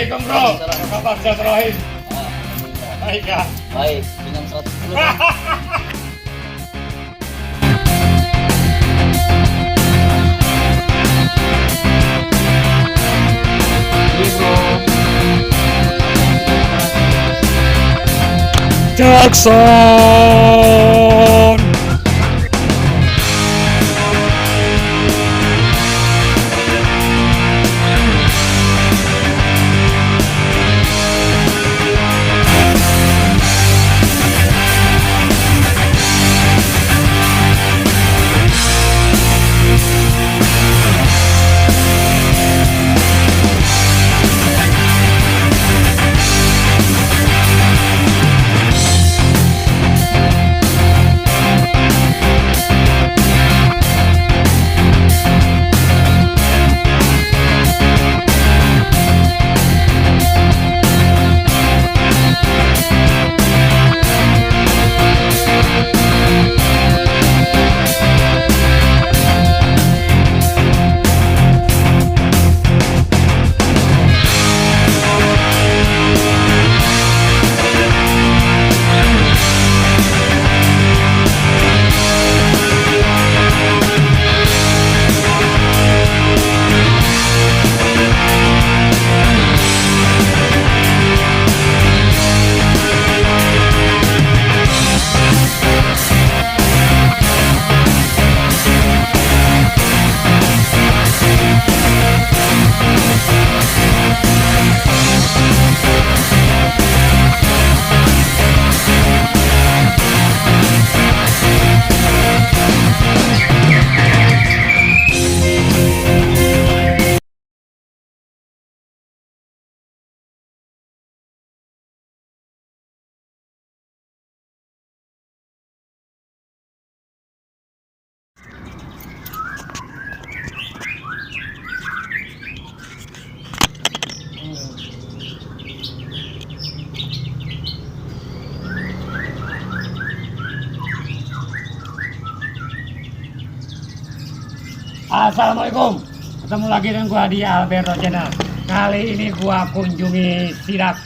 Assalamualaikum bro. Apa kabar Sehat Rohim? Baik ya. Baik, dengan 110. Jackson. Assalamualaikum. Ketemu lagi dengan gua di Alberto Channel. Kali ini gua kunjungi sidak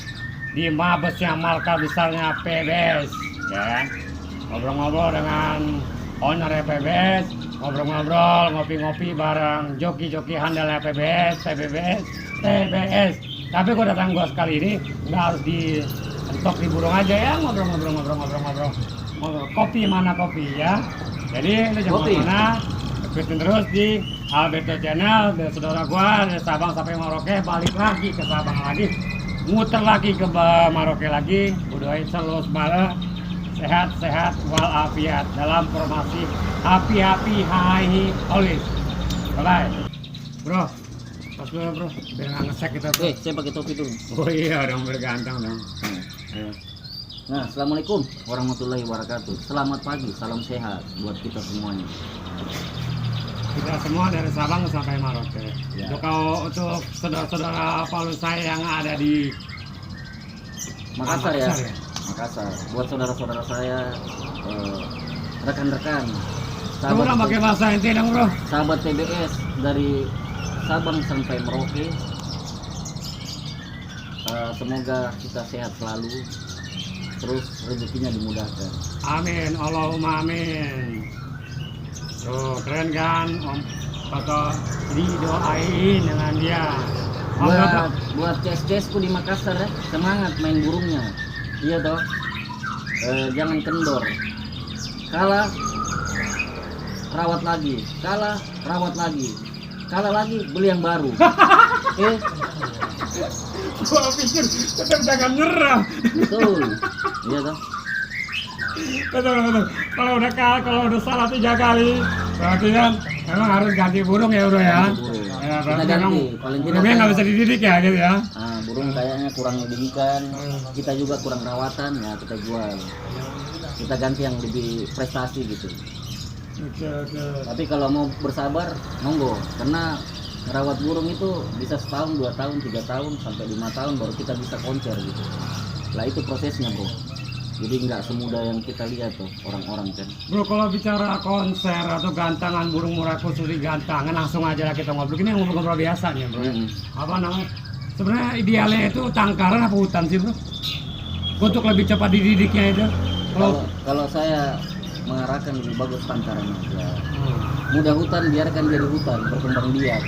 di mabesnya markas besarnya PBS, ya kan? Ngobrol-ngobrol dengan owner PBS, ngobrol-ngobrol, ngopi-ngopi bareng joki-joki handalnya PBS, TBS. Tapi gua datang sekali ini nggak harus entok di burung aja ya, ngobrol. Kopi mana kopi ya? Jadi lu jangan mana? Ikutin terus di Alberto Channel. Dan saudara gua dari Sabang sampai Merauke, balik lagi ke Sabang lagi, muter lagi ke Merauke lagi. Udahin selalu semua sehat walafiat dalam formasi happy always. Bye bro. Pas dulu bro, biar nggak ngesek kita bro. Saya pakai topi dulu. Oh iya dong, berganteng dong. Ayo. Nah, assalamualaikum warahmatullahi wabarakatuh. Selamat pagi, salam sehat buat kita semuanya. Kita semua dari Sabang sampai Merauke. Ya. Untuk saudara-saudara Palu saya yang ada di Makassar ya. Makassar. Buat saudara-saudara saya, rekan-rekan, Kamu udah pakai bahasa inti dong bro. sahabat PBS dari Sabang sampai Merauke. Semoga kita sehat selalu, terus rezekinya dimudahkan. Amin, Allahumma amin. Tuh keren kan Om Toto, didoain dengan dia. Om Toto. Buat ces-cesku di Makassar ya, semangat main burungnya. Iya toh. Jangan kendor. Kalah rawat lagi, kalah rawat lagi, kalah lagi beli yang baru. Oke. Gua pikir tetap jangan nyerah. Betul. Iya toh. Betul. Kalau udah salah 3 kali, berarti kan memang harus ganti burung ya bro ya. Burung. Ya, Kita berarti ganti. memang Paling tidak burungnya nggak bisa dididik ya gitu ya. burung kayaknya kurang dididikan, kita juga kurang rawatan, ya kita jual. Kita ganti yang lebih prestasi gitu. Oke. Tapi kalau mau bersabar, monggo. Karena merawat burung itu bisa setahun, 2 tahun, 3 tahun, sampai 5 tahun baru kita bisa konser gitu. Lah itu prosesnya bro. Jadi nggak semudah yang kita lihat tuh orang-orang kan. Bro, kalau bicara konser atau gantangan burung murah khusus di gantangan, langsung aja lah kita ngobrol. Ini ngobrol-ngobrol biasa nih bro. Apa namanya? sebenarnya idealnya itu tangkaran apa hutan sih bro? Untuk lebih cepat dididiknya itu. Kalau saya mengarahkan lebih bagus tangkaran aja. Hmm. Mudah hutan biarkan dia di hutan berkembang biak.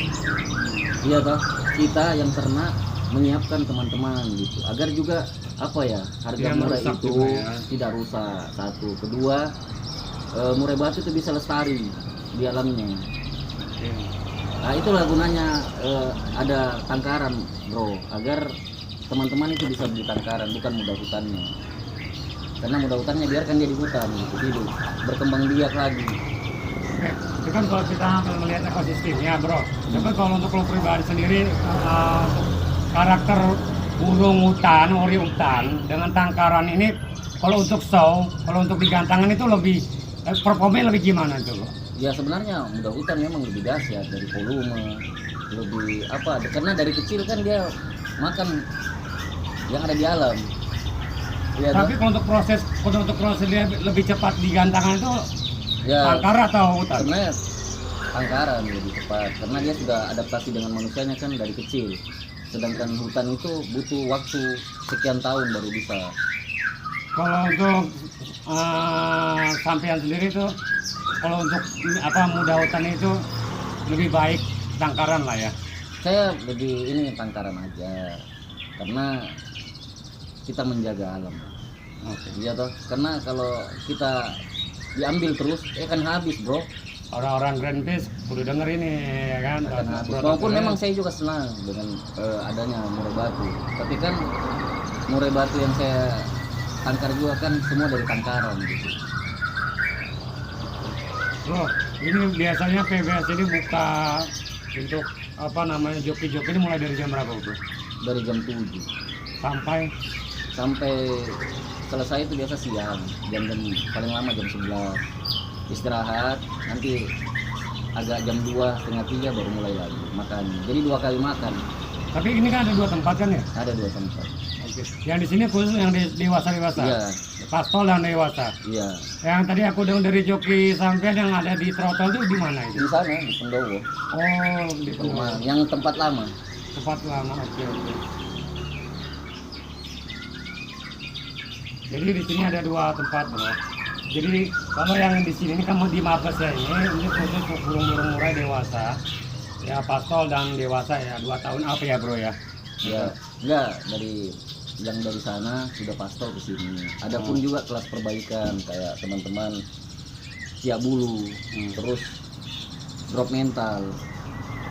Iya toh, kita yang ternak menyiapkan teman-teman gitu agar juga apa ya harga Tidak murai merusak itu juga ya. tidak rusak. Satu, kedua murai batu itu bisa lestari di alamnya. Oke. Nah itulah gunanya ada tangkaran bro, agar teman-teman itu bisa beli tangkaran, bukan mudah hutannya. Karena mudah hutannya biarkan dia di hutan gitu, hidup berkembang biak lagi. Oke, itu kan kalau kita melihat ekosistemnya bro. Tapi kalau untuk lo pribadi sendiri, karakter burung hutan, ori hutan dengan tangkaran ini, kalau untuk show, kalau untuk digantangan itu lebih performanya lebih gimana itu bro? Ya sebenarnya mudah hutan memang lebih dahsyat dari volume, lebih apa? Karena dari kecil kan dia makan yang ada di alam. Ya, Tapi kalau untuk proses dia lebih cepat digantangan itu ya tangkar atau hutan? sebenarnya tangkaran lebih cepat karena dia sudah adaptasi dengan manusianya kan dari kecil. Sedangkan hutan itu butuh waktu sekian tahun baru bisa. Kalau untuk sampean sendiri itu, kalau untuk apa muda hutan itu lebih baik tangkaran lah ya. Saya lebih ini tangkaran aja karena kita menjaga alam. Oke. Iya toh, karena kalau kita diambil terus, kan habis bro. Orang-orang Greenpeace udah denger ini ya kan. Akan habis. Bro, Walaupun bro, memang saya juga senang dengan adanya murai batu, tapi kan murai batu yang saya tangkar juga kan semua dari tangkaran gitu. Bro, ini biasanya PBS ini buka untuk apa namanya joki-joki ini mulai dari jam berapa bro? Dari jam 7 sampai selesai itu biasa siang, jam-jam paling lama jam 11. Istirahat, nanti agak jam 2, setengah 3 baru mulai lagi makan. Jadi 2 kali makan. Tapi ini kan ada 2 tempat kan ya? Ada 2 tempat. Oke. Yang di sini khusus yang dewasa. Iya, Pastol dan dewasa. iya. Yang tadi aku dengar dari joki sampean yang ada di trotol itu di mana Di itu? sana di Pendowo, Oh, di rumah yang tempat lama. tempat lama. Oke. Jadi di sini ada 2 tempat bro. Jadi kalau yang di sini ini kan di Mabes ya ini khusus untuk burung-burung murai dewasa. Ya pastol dan dewasa ya 2 tahun apa ya bro ya? Ya, enggak yang dari sana sudah pastol ke sini. Ada pun juga kelas perbaikan kayak teman-teman siap bulu, terus drop mental,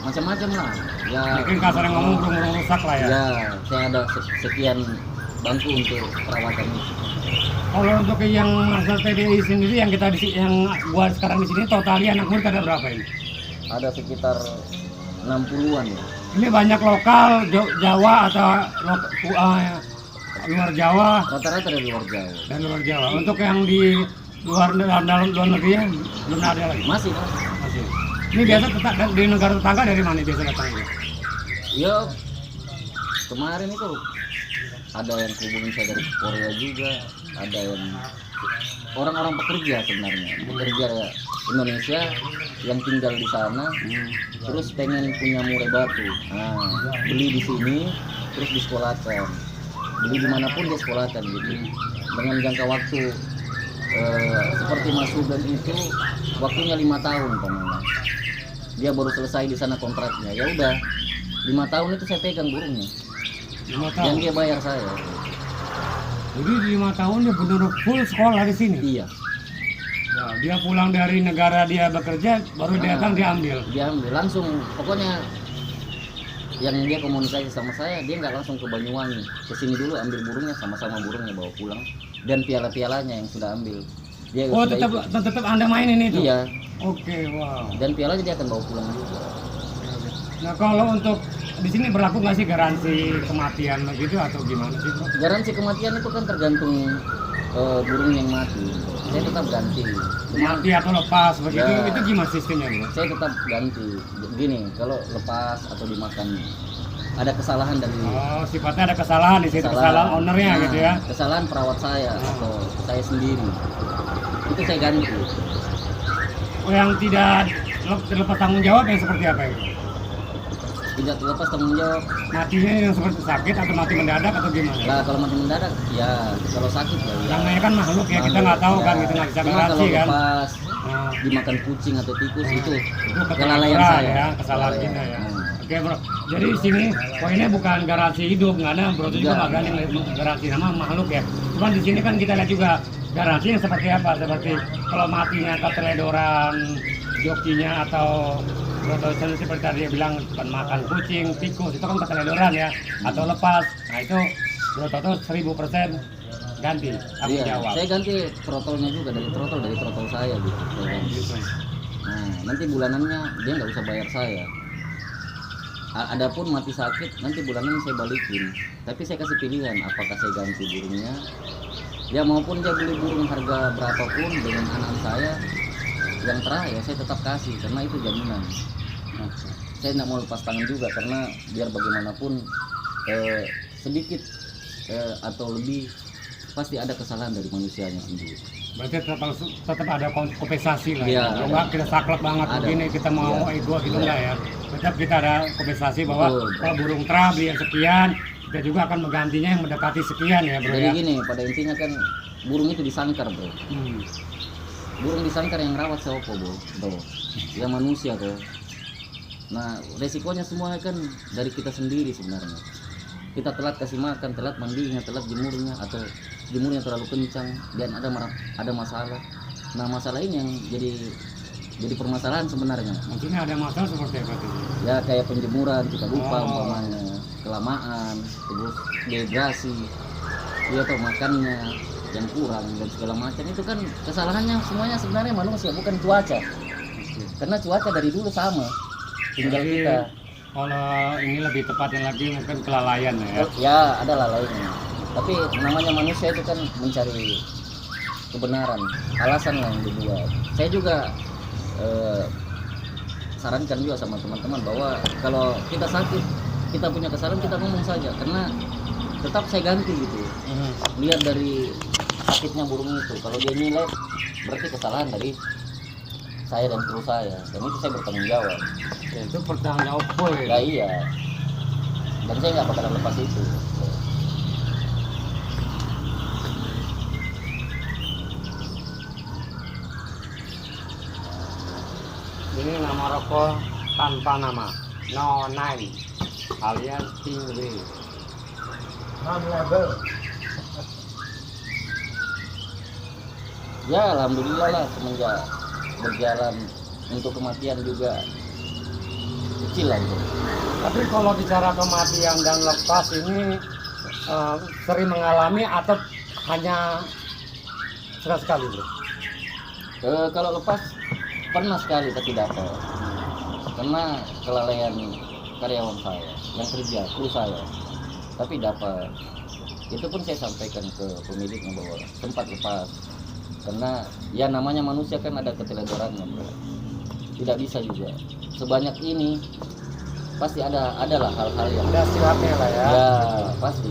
macam-macam lah. Ya, Mungkin kasar yang ngomong burung-burung rusak lah ya. ya saya ada sekian bangku untuk perawatan itu. Kalau untuk yang asal PDI sendiri yang yang buat sekarang di sini totalnya anak murid ada berapa ini? Ada sekitar 60-an ya. Ini banyak lokal Jawa atau luar Jawa Rata-rata dari luar Jawa. dan luar Jawa. Untuk yang di dalam luar negeri belum ada lagi. Masih. Masih. Ini biasa di negara tetangga dari mana biasa datangnya? Ya, kemarin itu ada yang hubungin saya dari Korea juga, ada yang orang-orang pekerja sebenarnya, pekerja Indonesia yang tinggal di sana, terus pengen punya murai batu. Nah, beli di sini, terus disekolahkan. Beli dimanapun dia sekolahkan gitu. Dengan jangka waktu seperti Mas Ruben itu waktunya 5 tahun pamannya. Dia baru selesai di sana kontraknya. Ya udah, 5 tahun itu saya pegang burungnya. 5 Dan tahun. dia bayar saya. Jadi 5 tahun dia benar full sekolah di sini. Iya. Ya, dia pulang dari negara dia bekerja baru datang diambil. Dia ambil langsung, pokoknya yang dia komunikasi sama saya, dia nggak langsung ke Banyuwangi, kesini dulu ambil burungnya, sama-sama burungnya bawa pulang, dan piala-pialanya yang sudah ambil dia Oh sudah ikut. tetap Anda mainin itu? Iya, Oke, wow. dan pialanya dia akan bawa pulang juga. Nah kalau untuk di sini berlaku nggak sih garansi kematian begitu atau gimana sih Bro? Garansi kematian itu kan tergantung burung yang mati. Saya tetap ganti. Cuma Mati atau lepas begitu, Ya. itu gimana sistemnya bro? saya tetap ganti. Gini, kalau lepas atau dimakan ada kesalahan dari Oh sifatnya ada kesalahan di situ, kesalahan ownernya Nah, gitu ya? kesalahan perawat saya atau saya sendiri, itu saya ganti. Oh, yang tidak terlepas tanggung jawab yang seperti apa itu? tidak terlepas tanggung jawab. Matinya yang seperti sakit atau mati mendadak atau gimana? Lah kalau mati mendadak ya kalau sakit lah ya. Yang namanya kan makhluk ya, kita nggak tahu kan, Ya. kita nggak bisa Cuma garansi kalau kan. lepas Nah, dimakan kucing atau tikus itu itu kelalaian kelalaian saya. ya, kesalahan Kelalaian. kita ya. Hmm. Oke bro, jadi di sini poinnya bukan garansi hidup, nggak ada bro, itu juga Enggak. nggak berani garansi nama makhluk ya. Cuman di sini kan kita lihat juga garansi yang seperti apa, seperti kalau matinya keteledoran jokinya atau bro seperti tadi dia bilang bukan makan kucing, tikus itu kan keteledoran ya, atau lepas, nah itu bro Toto 1000% ganti tanggung Iya, jawab. saya ganti trotolnya juga dari trotol saya gitu. Saya ganti. Gitu. Nah, nanti bulanannya dia nggak usah bayar saya. Adapun mati sakit nanti bulanan saya balikin. Tapi saya kasih pilihan apakah saya ganti burungnya, ya maupun dia beli burung harga berapapun dengan anak saya yang terakhir saya tetap kasih karena itu jaminan. Nah, saya nggak mau lepas tangan juga karena biar bagaimanapun sedikit atau lebih pasti ada kesalahan dari manusianya sendiri. Berarti tetap ada kompensasi lah Iya, ya. Kalau nggak kita saklek banget Ada. begini kita mau Iya. ego gitu Iya. enggak ya. Tetap kita ada kompensasi bahwa Betul. kalau burung tra beli yang sekian, kita juga akan menggantinya yang mendekati sekian ya bro Jadi ya. gini, pada intinya kan burung itu disangkar bro. Hmm. Burung disangkar yang rawat siapa bro? Yang manusia tuh. Nah resikonya semuanya kan dari kita sendiri sebenarnya. Kita telat kasih makan, telat mandinya, telat jemurnya, atau jemurnya terlalu kencang dan ada masalah. Nah masalah ini yang jadi permasalahan sebenarnya. Maksudnya ada masalah seperti apa tuh? Ya kayak penjemuran kita lupa Oh. umpamanya, kelamaan, terus dehidrasi, dia tuh makannya yang kurang dan segala macam itu kan kesalahannya semuanya sebenarnya manusia bukan cuaca. Karena cuaca dari dulu sama, tinggal Jadi, kita. kalau ini lebih tepatnya lagi mungkin kelalaian ya. Ya ada lah lainnya. Tapi namanya manusia itu kan mencari kebenaran, alasan lah yang dibuat. Saya juga sarankan juga sama teman-teman bahwa kalau kita sakit, kita punya kesalahan kita ngomong saja, karena tetap saya ganti gitu. Lihat dari sakitnya burung itu, kalau dia nilai berarti kesalahan dari saya dan kru saya, dan itu saya bertanggung jawab. Ya, itu pertanggung jawab full Ya ya. iya, dan saya nggak bakalan lepas itu. Ini nama rokok tanpa nama, no name, alias tinggi. Non-label. Ya alhamdulillah lah semenjak berjalan untuk kematian juga kecil lah itu. Tapi kalau bicara kematian dan lepas ini sering mengalami atau hanya sekali bro? Kalau lepas pernah sekali tapi dapat karena kelalaian karyawan saya yang kerja kru saya, tapi dapat. Itu pun saya sampaikan ke pemiliknya bahwa sempat lepas karena ya namanya manusia kan ada keteledorannya bro. Tidak bisa juga sebanyak ini, pasti adalah hal-hal yang Ada silatnya lah ya. ya pasti,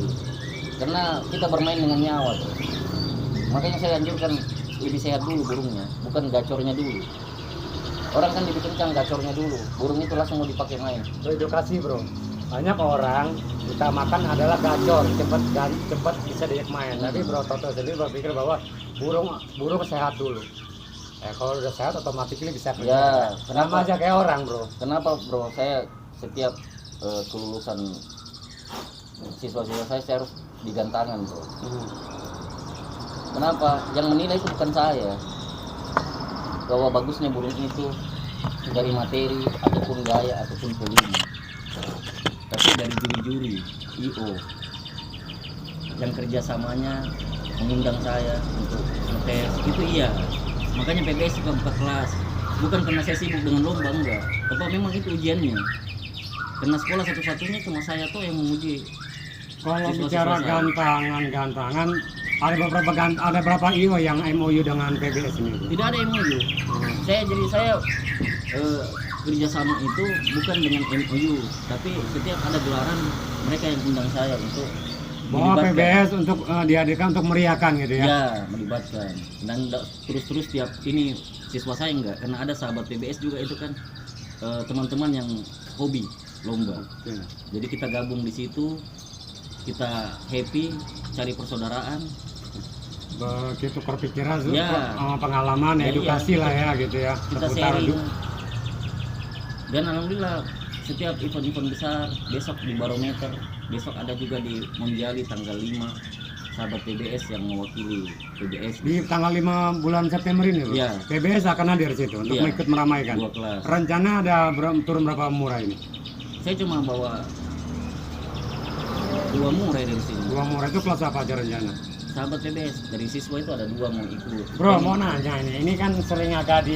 karena kita bermain dengan nyawa tuh. Makanya saya anjurkan lebih sehat dulu burungnya, bukan gacornya dulu. Orang kan lebih kencang gacornya dulu, burung itu langsung mau dipakai main. Edukasi bro, banyak orang kita makan adalah gacor, cepat bisa diajak main. Tapi bro Toto sendiri berpikir bahwa burung sehat dulu. Kalau udah sehat otomatis bisa kerja. Ya, Sama kenapa? aja kayak orang bro. Kenapa bro? Saya setiap kelulusan siswa-siswa saya harus digantangan bro. Kenapa? Yang menilai itu bukan saya. Bahwa bagusnya burung itu dari materi ataupun gaya ataupun volume, tapi dari juri-juri IO yang kerjasamanya mengundang saya untuk ngetes itu iya. Makanya PBS suka buka kelas, bukan karena saya sibuk dengan lomba, enggak, tapi memang itu ujiannya. Karena sekolah satu-satunya cuma saya tuh yang menguji. Kalau Siswa-siswa bicara saya. gantangan, ada berapa IO yang MOU dengan PBS ini? Tidak ada MOU. Saya kerjasama itu bukan dengan MOU, tapi setiap ada gelaran mereka yang undang saya untuk Bahwa dilibatkan. PBS untuk dihadirkan untuk meriahkan gitu ya? Ya, melibatkan. Dan terus-terus tiap ini siswa saya enggak, karena ada sahabat PBS juga itu kan teman-teman yang hobi. lomba. Oke. Jadi kita gabung di situ, kita happy, cari persaudaraan. Begitu kepikiran Ya. pengalaman, Ya, edukasi iya. lah ya gitu ya. Kita Seputar sharing. du- Dan alhamdulillah setiap event-event besar, besok di Barometer, besok ada juga di Monjali tanggal 5, sahabat PBS yang mewakili PBS di tanggal 5 bulan September ini loh. Iya. PBS akan hadir situ untuk Iya. ikut meramaikan. 2 kelas. Rencana ada turun berapa murah ini? Saya cuma bawa 2 murai dari sini. 2 murah itu kelas apa aja rencana? Sahabat PBS dari siswa itu ada 2 mau ikut. Bro, mau nanya ini kan sering agak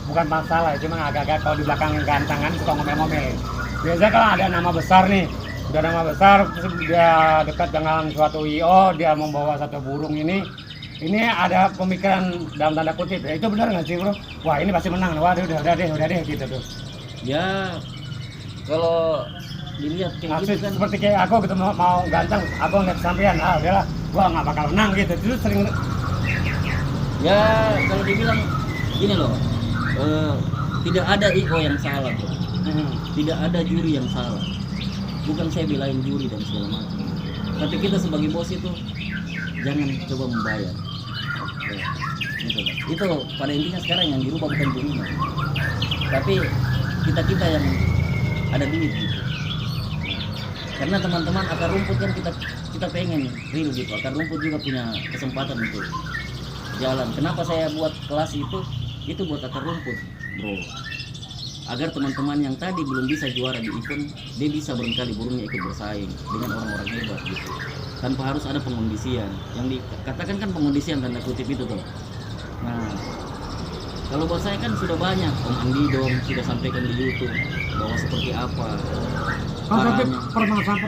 bukan masalah, cuma agak-agak kalau di belakang gantangan suka ngomel-ngomel. Biasanya kalau ada nama besar nih, udah nama besar, terus dia dekat dengan suatu IO, dia membawa satu burung ini ada pemikiran dalam tanda kutip, ya itu benar nggak sih bro? Wah ini pasti menang, wah udah deh gitu tuh. Ya kalau dilihat kayak Maksud gitu kan, seperti kayak aku gitu mau ganteng, aku ngeliat sampean, udahlah, gua nggak bakal menang gitu, terus sering. ya kalau dibilang gini loh, tidak ada IO yang salah bro. Tidak ada juri yang salah. Bukan saya belain juri dan segala macam. Tapi kita sebagai bos itu jangan coba membayar. Gitu loh. Itu pada intinya sekarang yang dirubah bukan jurinya, tapi kita yang ada duit gitu. Karena teman-teman akar rumput kan kita pengen real gitu. Akar rumput juga punya kesempatan untuk jalan. Kenapa saya buat kelas itu? Itu buat akar rumput, bro. Agar teman-teman yang tadi belum bisa juara di event, dia bisa barangkali burungnya ikut bersaing dengan orang-orang hebat gitu. Tanpa harus ada pengondisian. Yang dikatakan kan pengondisian tanda kutip itu tuh. Nah, kalau buat saya kan sudah banyak Om Andi dong sudah sampaikan di YouTube bahwa seperti apa. Tapi caranya.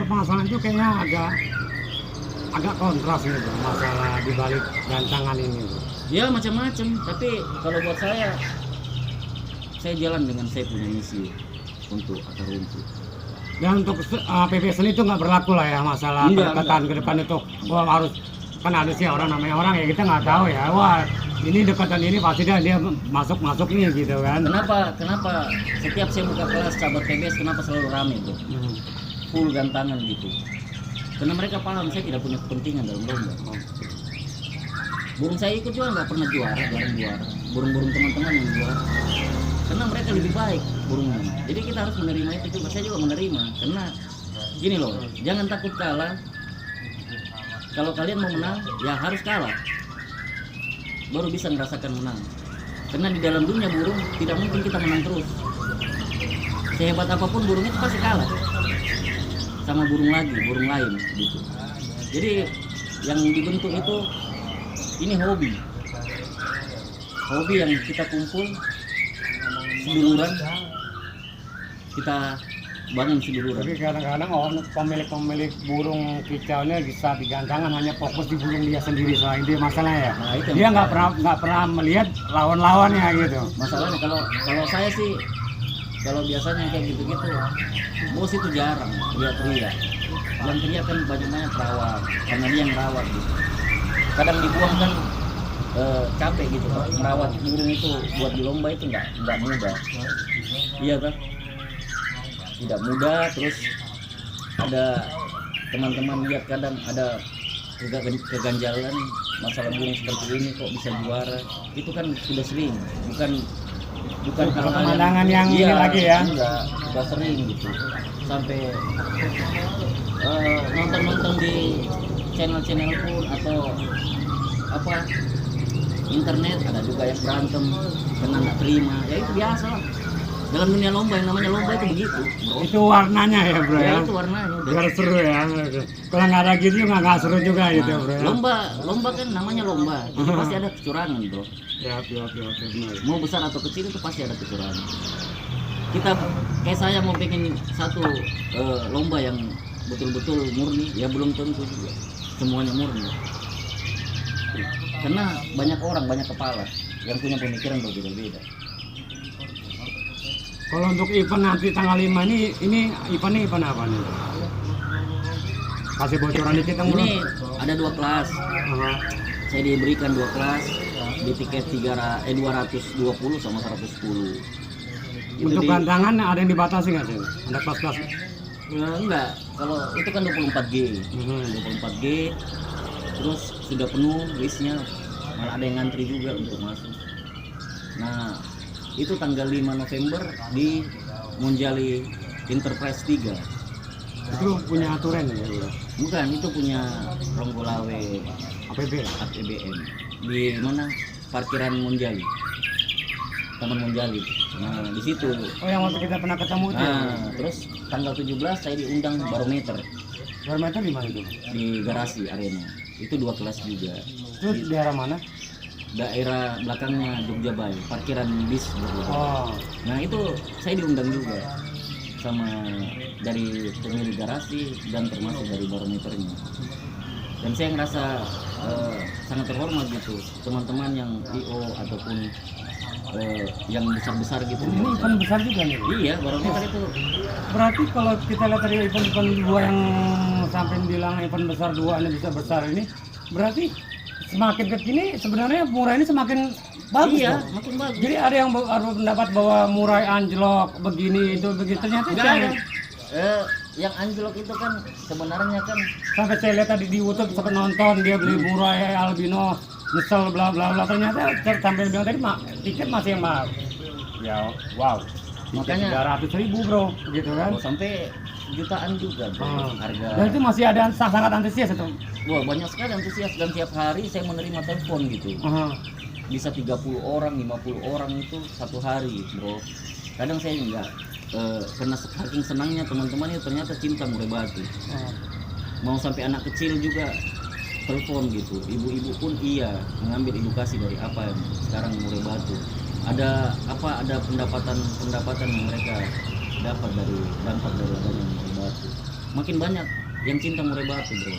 permasalahan itu kayaknya agak kontras gitu masalah dibalik gantangan ini bro. Ya macam-macam, tapi kalau buat saya jalan dengan saya punya misi untuk akar rumput. Dan untuk PBS itu nggak berlaku lah ya masalah Enggak, pendekatan ke depan itu. Wah harus kan ada sih orang namanya orang ya kita nggak tahu ya. Wah ini dekatan ini pasti dia masuk nih gitu kan. Kenapa setiap saya buka kelas sahabat PBS kenapa selalu rame tuh? Full gantangan gitu. Karena mereka paham saya tidak punya kepentingan dalam lomba. Burung saya ikut juga nggak pernah jarang juara. Burung-burung teman-teman yang juara. Karena mereka lebih baik burungnya. Jadi kita harus menerima itu juga. Saya juga menerima. Karena gini loh, jangan takut kalah. Kalau kalian mau menang, ya harus kalah. Baru bisa merasakan menang. Karena di dalam dunia burung tidak mungkin kita menang terus. Sehebat apapun burung itu pasti kalah sama burung lain gitu. Jadi yang dibentuk itu ini hobi yang kita kumpul seduluran, kita bangun seduluran. Tapi kadang-kadang pemilik burung kicaunya bisa digantangan hanya fokus di burung dia sendiri soal itu masalah ya. Nah, itu Dia masalah. nggak pernah melihat lawan-lawannya gitu. Masalahnya kalau saya sih kalau biasanya kayak gitu-gitu bos itu jarang lihat yang teriak kan banyak perawat karena dia yang rawat gitu. Kadang dibuang kan capek gitu kan merawat burung itu buat di lomba itu nggak mudah. Iya kan, tidak mudah. Terus ada teman-teman lihat kadang ada keganjalan masalah burung seperti ini kok bisa juara, itu kan sudah sering, bukan hal-hal pemandangan yang ini lagi ya. Enggak, sudah sering gitu sampai nonton di channel pun atau apa internet ada juga yang berantem karena nggak terima, ya itu biasa lah dalam dunia lomba. Yang namanya lomba itu begitu bro. Itu warnanya ya bro ya. Itu warnanya udah. Biar seru ya. Kalau nggak ada gitu nggak seru juga gitu bro ya. Lomba kan namanya lomba, jadi pasti ada kecurangan bro. Ya, benar. Mau besar atau kecil itu pasti ada kecurangan. Kita kayak saya mau bikin satu lomba yang betul-betul murni, ya belum tentu juga semuanya murni. Karena banyak orang, banyak kepala yang punya pemikiran berbeda-beda. Kalau untuk event nanti tanggal 5 ini event apa nih? Kasih bocoran dikit dong bro. Ini ada 2 kelas. Saya diberikan 2 kelas di tiket 220 sama 110. Itu Untuk di- gantangan ada yang dibatasi nggak sih? Ada kelas-kelas? enggak, kalau itu kan 24G. 24G terus sudah penuh listnya, malah ada yang ngantri juga untuk masuk. Nah, itu tanggal 5 November di Monjali Enterprise 3. Itu punya aturan ya? Bro? Bukan, itu punya Ronggolawe APB ya? APBN di mana parkiran Monjali, Taman Monjali. Nah, di situ. Oh, yang waktu kita pernah ketemu itu ya? Nah, terus tanggal 17 saya diundang barometer Barometer di mana itu? di garasi arena. Itu 2 kelas juga. Itu di daerah mana? Daerah belakangnya Jogja Bay, parkiran bis gitu. Oh, Nah, itu saya diundang juga sama dari pemilik garasi dan termasuk dari barometernya. Dan saya ngerasa sangat terhormat gitu, teman-teman yang IO ataupun yang besar-besar gitu. ini event besar juga nih. Iya, barometer itu. Berarti kalau kita lihat dari event-event dua yang sampai bilang event besar dua ini bisa besar ini, berarti semakin ke kini sebenarnya murai ini semakin bagus. Iya, dong. makin bagus. Jadi ada yang berpendapat bahwa murai anjlok begini itu begitu, ternyata Enggak saya- ada. Yang anjlok itu kan sebenarnya kan sampai saya lihat tadi di YouTube sempat nonton dia beli murai albino nyesel bla bla bla, ternyata sampai bilang tadi tiket masih yang mahal. Ya wow. Makanya- 300.000 bro, gitu kan. sampai jutaan juga bro, harga. Dan itu masih ada yang sangat antusias itu. Wah, banyak sekali antusias dan tiap hari saya menerima telepon gitu. Bisa 30 orang, 50 orang itu satu hari, bro. Kadang saya enggak karena saking senangnya teman-teman itu ternyata cinta murai batu. Mau sampai anak kecil juga telepon gitu. Ibu-ibu pun iya mengambil edukasi dari apa yang sekarang murai batu. Ada apa? Ada pendapatan yang mereka dapat dari dampak dari adanya murai batu. Makin banyak yang cinta murai batu, bro.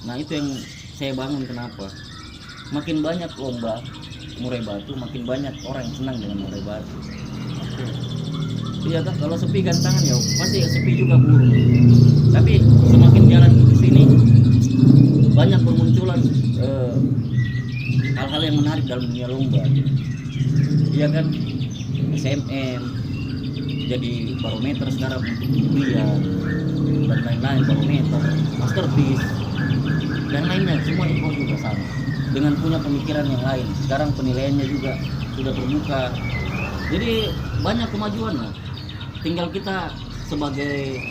Nah, itu yang saya bangun kenapa? Makin banyak lomba murai batu, makin banyak orang yang senang dengan murai batu. Iya kan, kalau sepi gantangan ya pasti sepi juga burung. Tapi semakin jalan ke sini banyak bermunculan hal-hal yang menarik dalam dunia lomba. Iya kan, SMM jadi barometer sekarang untuk kuliah dan lain-lain, barometer, masterpiece dan lainnya, semua info juga sama dengan punya pemikiran yang lain. Sekarang penilaiannya juga sudah terbuka, jadi banyak kemajuan lah. Tinggal kita sebagai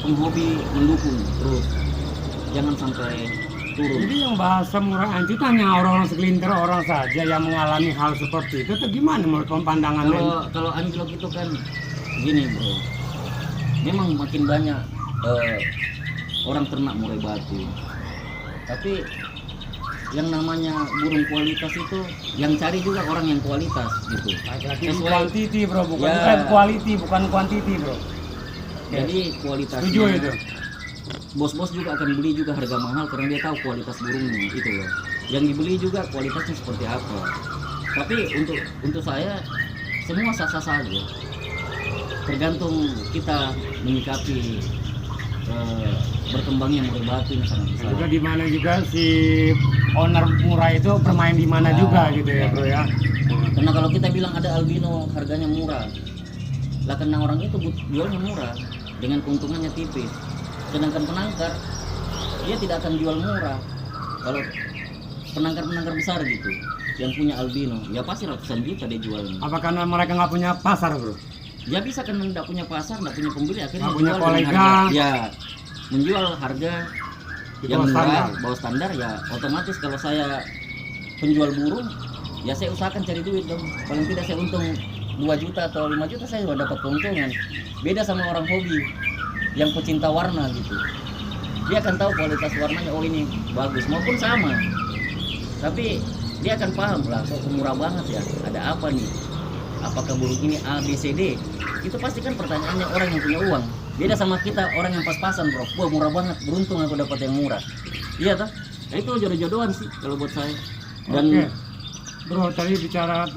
penghobi mendukung terus, jangan sampai turun. Jadi yang bahasa murai anjing itu hanya orang-orang segelintir orang saja yang mengalami hal seperti itu, atau gimana menurut pandangan Kalau anjlok itu kan gini bro, memang makin banyak orang ternak murai batu, tapi yang namanya burung kualitas itu yang cari juga orang yang kualitas gitu. Sesuai- quantity bro, bukan Ya. quality, bukan quantity bro. Jadi kualitasnya Setuju itu. bos-bos juga akan beli juga harga mahal karena dia tahu kualitas burungnya itu loh. Yang dibeli juga kualitasnya seperti apa. Tapi untuk saya semua sah-sah saja. Tergantung kita menyikapi berkembangnya murai batu ini sangat besar. Juga di mana juga si owner murai itu bermain di mana Ya. juga gitu ya bro ya. Karena kalau kita bilang ada albino harganya murah, lah karena orang itu jualnya murah dengan keuntungannya tipis. Sedangkan penangkar dia tidak akan jual murah. Kalau penangkar besar gitu yang punya albino, ya pasti ratusan juta dia jualnya. Apa karena mereka nggak punya pasar bro? Ya bisa karena tidak punya pasar, tidak punya pembeli, akhirnya Nggak punya menjual dengan kolega. harga, ya menjual harga Di yang bawah murah, standar. bawah standar. Ya otomatis kalau saya penjual burung, ya saya usahakan cari duit dong. Paling tidak saya untung 2 juta atau 5 juta saya sudah dapat keuntungan. Beda sama orang hobi yang pecinta warna gitu. Dia akan tahu kualitas warnanya, oh ini bagus maupun sama. Tapi dia akan paham lah, kok murah banget ya. Ada apa nih? Apakah burung ini A, B, C, D? Itu pasti kan pertanyaannya orang yang punya uang. Beda sama kita orang yang pas-pasan bro. Wah murah banget, beruntung aku dapat yang murah. Iya toh? Nah, itu jodoh-jodohan sih kalau buat saya. Dan Oke. Bro, tadi bicara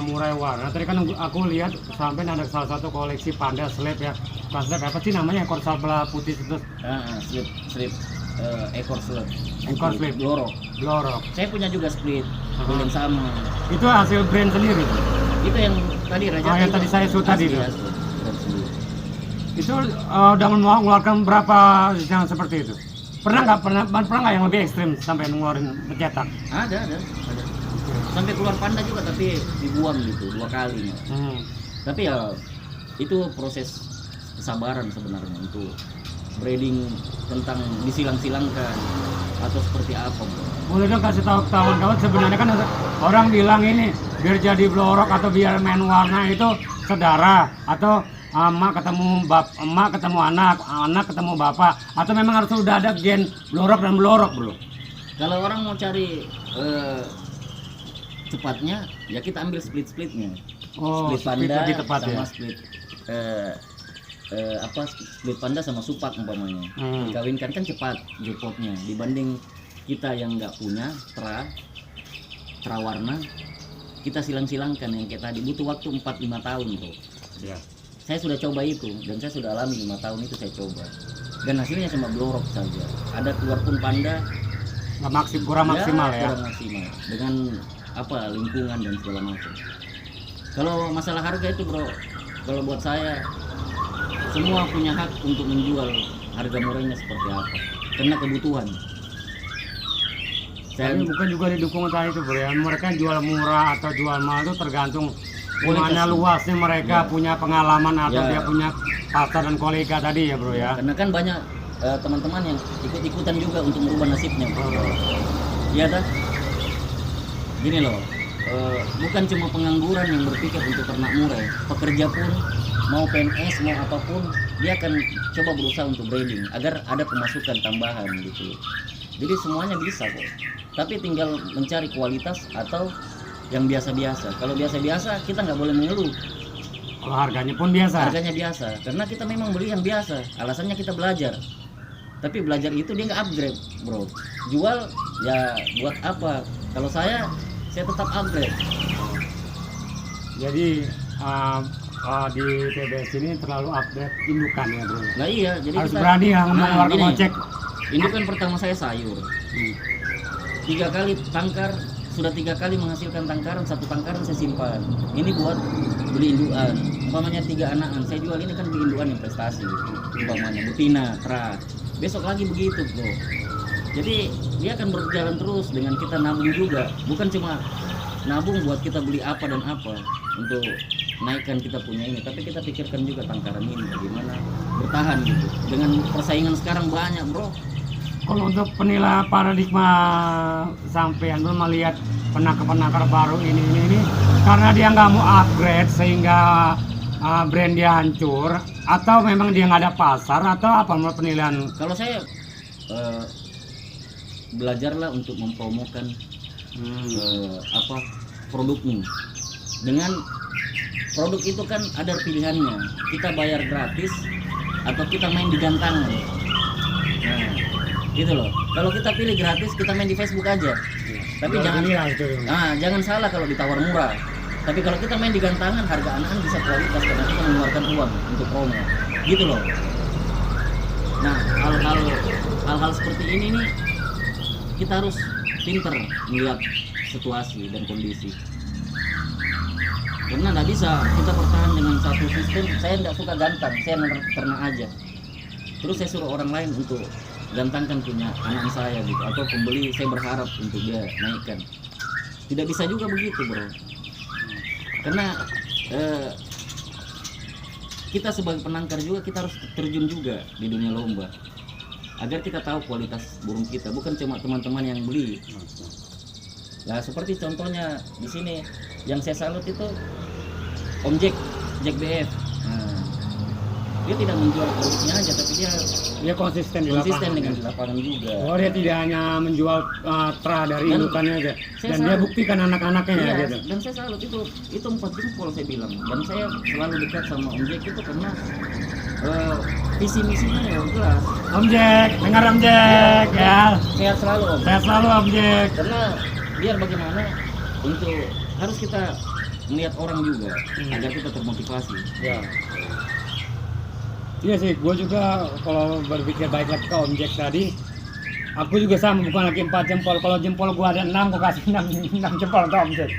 murai warna. Tadi kan aku lihat sampai ada salah satu koleksi panda slab ya. Slab apa sih namanya, ekor sabla putih itu? slip ekor slip. Ekor slip. Blorok. Glorok. Saya punya juga split, yang sama. Itu hasil brand sendiri. Itu yang tadi Raja. Oh, yang tadi saya shoot tadi itu. Asli. Itu udah mengeluarkan berapa yang seperti itu? Pernah nggak yang lebih ekstrim sampai ngeluarin mencetak? Ada. Sampai keluar panda juga tapi dibuang gitu 2 kali. Tapi ya itu proses kesabaran sebenarnya untuk breeding, tentang disilang-silangkan atau seperti apa, bro. Boleh dong kasih tahu kawan-kawan, sebenarnya kan orang bilang ini biar jadi blorok atau biar main warna itu saudara, atau emak ketemu anak ketemu bapak, atau memang harus sudah ada gen blorok dan blorok, bro? Kalau orang mau cari cepatnya ya kita ambil splitnya. Oh, Split panda lebih tepat sama ya. split split panda sama supak umpamanya. Dikawinkan kan cepat jepotnya dibanding kita yang nggak punya warna, kita silang-silangkan yang kayak tadi butuh waktu 4-5 tahun, bro. Ya. Saya sudah coba itu dan saya sudah alami 5 tahun itu saya coba. Dan hasilnya cuma blorok saja. Ada keluar pun panda Kurang maksimal ya. Kurang maksimal dengan lingkungan dan segala macam. Kalau masalah harga itu, bro, kalau buat saya semua punya hak untuk menjual harga murahnya seperti apa karena kebutuhan. Tapi bukan juga didukung tadi itu, bro ya. Mereka jual murah atau jual mahal itu tergantung gimana luasnya mereka, punya pengalaman atau dia punya pasar dan kolega tadi ya, bro ya. Karena kan banyak teman-teman yang ikut-ikutan juga untuk merubah nasibnya, bro. Iya dah. Gini loh, bukan cuma pengangguran yang berpikir untuk ternak murah, pekerja pun mau PNS mau apapun dia akan coba berusaha untuk breeding agar ada pemasukan tambahan gitu. Jadi semuanya bisa kok, tapi tinggal mencari kualitas atau yang biasa-biasa. Kalau biasa-biasa kita nggak boleh mengeluh. Kalau harganya pun biasa. Harganya biasa, karena kita memang beli yang biasa. Alasannya kita belajar. Tapi belajar itu dia nggak upgrade, bro. Jual ya buat apa? Kalau saya tetap upgrade. Jadi di PBS ini terlalu update indukan ya, bro. Nah iya, jadi harus kita berani yang mengeluarkan gini, ojek. Indukan pertama saya sayur. 3 kali tangkar, sudah 3 kali menghasilkan tangkaran, 1 tangkaran saya simpan. Ini buat beli induan. Umpamanya 3 anakan, saya jual ini kan beli induan yang prestasi. Umpamanya betina, tra. Besok lagi begitu, bro. Jadi dia akan berjalan terus dengan kita nabung juga. Bukan cuma nabung buat kita beli apa dan apa untuk naikkan kita punya ini, tapi kita pikirkan juga tangkaran ini bagaimana bertahan gitu. Dengan persaingan sekarang banyak, bro. Kalau untuk penilaian paradigma sampean belum melihat penakar baru ini karena dia nggak mau upgrade sehingga brand dia hancur, atau memang dia nggak ada pasar, atau apa menurut penilaian? Kalau saya belajarlah untuk mempromokan produknya. Dengan produk itu kan ada pilihannya, kita bayar gratis atau kita main di gantangan. Nah, gitu loh. Kalau kita pilih gratis, kita main di Facebook aja. Tapi jangan salah kalau ditawar murah. Tapi kalau kita main di gantangan, harga anakan bisa kualitas karena kita mengeluarkan uang untuk promo. Gitu loh. Nah, hal-hal seperti ini nih kita harus pinter melihat situasi dan kondisi. Karena nggak bisa kita bertahan dengan satu sistem. Saya nggak suka gantang, saya ternak aja. Terus saya suruh orang lain untuk gantangkan punya anak saya gitu, atau pembeli saya berharap untuk dia naikkan. Tidak bisa juga begitu, bro. Karena kita sebagai penangkar juga kita harus terjun juga di dunia lomba agar kita tahu kualitas burung kita, bukan cuma teman-teman yang beli. Nah, seperti contohnya di sini yang saya salut itu Om Jack BF. Nah, dia tidak menjual produknya aja, tapi dia konsisten dengan di lapangan juga. Oh, dia tidak hanya menjual tra dari indukannya aja, dan dia buktikan anak-anaknya ya, gitu. Dan saya salut itu 4 jempol saya bilang. Dan saya selalu dekat sama Om Jack itu karena visi misinya ya jelas. Om Jack, dengar Om Jack ya. Sehat selalu, Om. Sehat selalu Om Jack. Karena biar bagaimana untuk harus kita melihat orang juga agar kita termotivasi. Ya. Iya sih, gue juga kalau berpikir baik lagi ke Om Jack tadi, Aku juga sama, bukan lagi 4 jempol. Kalau jempol gua ada 6, gua kasih 6 jempol ke Om Jack.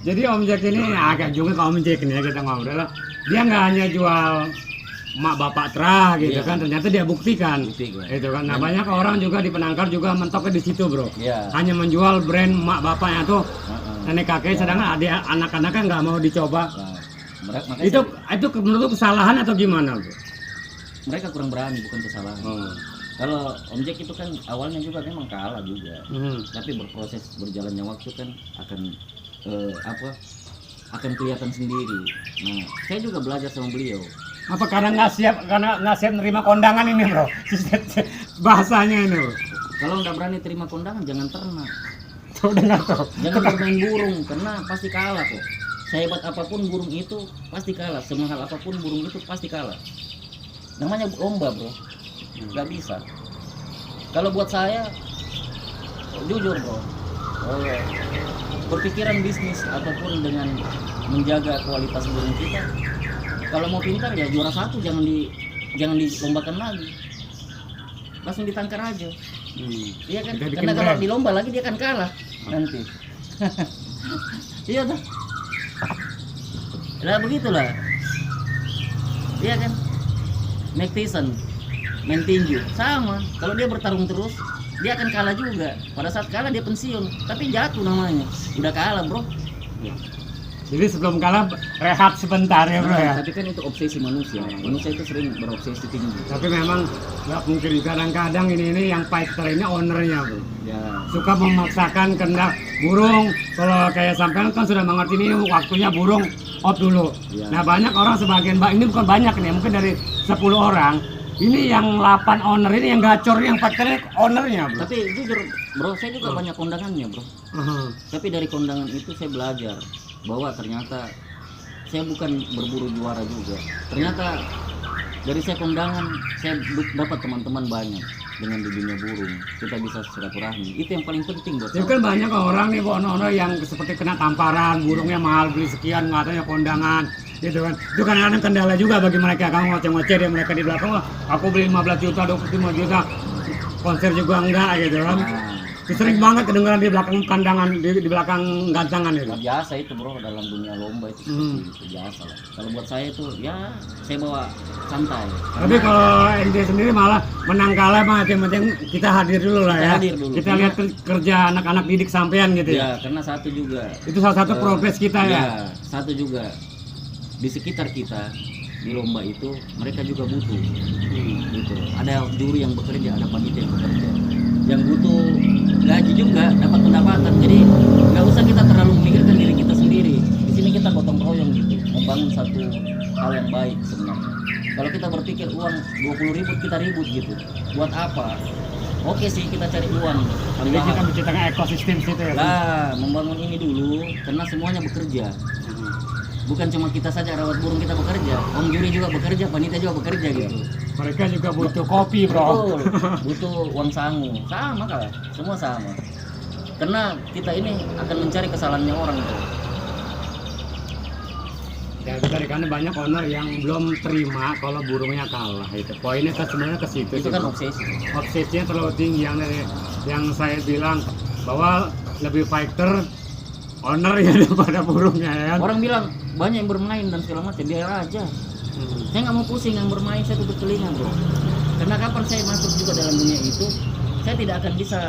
Jadi Om Jack ini agak juga ke Om Jack nih ya, kita ngobrol. Dia nggak hanya jual mak bapak terah gitu Iya. kan, ternyata dia buktikan. Buktikan. Itu kan. Nah, Dan- banyak orang juga di Penangkar juga mentoknya di situ, Bro. Iya. Hanya menjual brand mak bapaknya tuh Heeh. nenek kakek, sedangkan ada anak-anaknya nggak mau dicoba. Nah, makanya Itu menurut kesalahan atau gimana, Bro? mereka kurang berani, bukan kesalahan. Oh. Kalau Om Jack itu kan awalnya juga memang kalah juga, Hmm. tapi berproses berjalannya waktu kan akan akan kelihatan sendiri. Nah, saya juga belajar sama beliau. Apa karena nggak siap nerima kondangan ini, Bro? Bahasanya ini, Bro. Kalau nggak berani terima kondangan, jangan ternak, Tuh dengar tuh. jangan bermain burung, karena pasti kalah kok. Sehebat apapun burung itu pasti kalah, semahal apapun burung itu pasti kalah. Namanya lomba, bro, nggak bisa. Kalau buat saya, jujur bro, berpikiran bisnis ataupun dengan menjaga kualitas burung kita, kalau mau pintar ya juara 1 jangan dilombakan lagi, langsung ditangkar aja. Iya kan? Udah bikin Karena kalau brand. dilomba lagi dia akan kalah nanti. Iya tuh. Lah begitulah. Iya kan? Mike Tyson main tinju sama. Kalau dia bertarung terus, dia akan kalah juga. Pada saat kalah dia pensiun, tapi jatuh namanya. Udah kalah, bro. Jadi sebelum kalah rehat sebentar ya, Bro ya. Tapi kan itu obsesi manusia. Manusia itu sering berobsesi tinggi. Tapi memang nggak mungkin, kadang-kadang ini yang fighter ini ownernya, Bro. Ya. Suka memaksakan kehendak burung. Kalau kayak sampean kan sudah mengerti ini waktunya burung off dulu. Iya. Nah, banyak orang sebagian ini bukan banyak nih, mungkin dari 10 orang. Ini yang 8 owner ini yang gacor, yang fighter ownernya, Bro. Tapi jujur, bro, saya juga banyak kondangannya, bro. Tapi dari kondangan itu saya belajar bahwa ternyata saya bukan berburu juara juga. Ternyata dari saya kondangan, saya dapat teman-teman banyak dengan di dunia burung. Kita bisa silaturahmi. Itu yang paling penting buat Ya saya. kan banyak orang nih owner yang seperti kena tamparan, burungnya mahal, beli sekian, katanya kondangan, gitu kan. Itu kadang-kadang kendala juga bagi mereka. Kamu ngoceh-ngoceh dia, mereka di belakang, "Wah, aku beli 15 juta, 25 juta, konser juga enggak," gitu kan. Nah, Itu sering banget kedengaran di belakang kandangan, di belakang gantangan itu. nah, biasa itu bro, dalam dunia lomba itu itu biasa lah. Kalau buat saya itu ya saya bawa santai. Tapi kalau ente sendiri malah menang kalah mah yang penting kita hadir dulu lah Kita ya. hadir dulu. Kita lihat kerja anak-anak didik sampean gitu ya. Ya karena satu juga. Itu salah satu progres kita ya. Ya, satu juga di sekitar kita di lomba itu mereka juga butuh. Gitu. Ada juri yang bekerja, ada panitia yang bekerja. Yang butuh gaji juga, dapat pendapatan. Jadi nggak usah kita terlalu memikirkan diri kita sendiri. Di sini kita gotong royong gitu, membangun satu hal yang baik sebenarnya. Kalau kita berpikir uang 20.000 kita ribut gitu, buat apa? Oke sih kita cari uang. Jadi kita tambahan. menciptakan ekosistem situ ya. Lah, membangun ini dulu karena semuanya bekerja. Bukan cuma kita saja rawat burung kita bekerja, om juri juga bekerja, panitia juga bekerja gitu. Mereka juga butuh kopi, Bro. Betul, butuh uang sangu, sama kalah, semua sama. Karena kita ini akan mencari kesalahannya orang tuh. Ya dari karena banyak owner yang belum terima kalau burungnya kalah itu. Poinnya kan sebenarnya ke situ. Itu sih, kan Bro. obsesi. Obsesinya terlalu tinggi yang saya bilang bahwa lebih fighter owner ya daripada burungnya ya. Orang bilang banyak yang bermain dan segala macam, biar aja. Saya nggak mau pusing yang bermain, saya tutup telinga bro. Karena kapan saya masuk juga dalam dunia itu, saya tidak akan bisa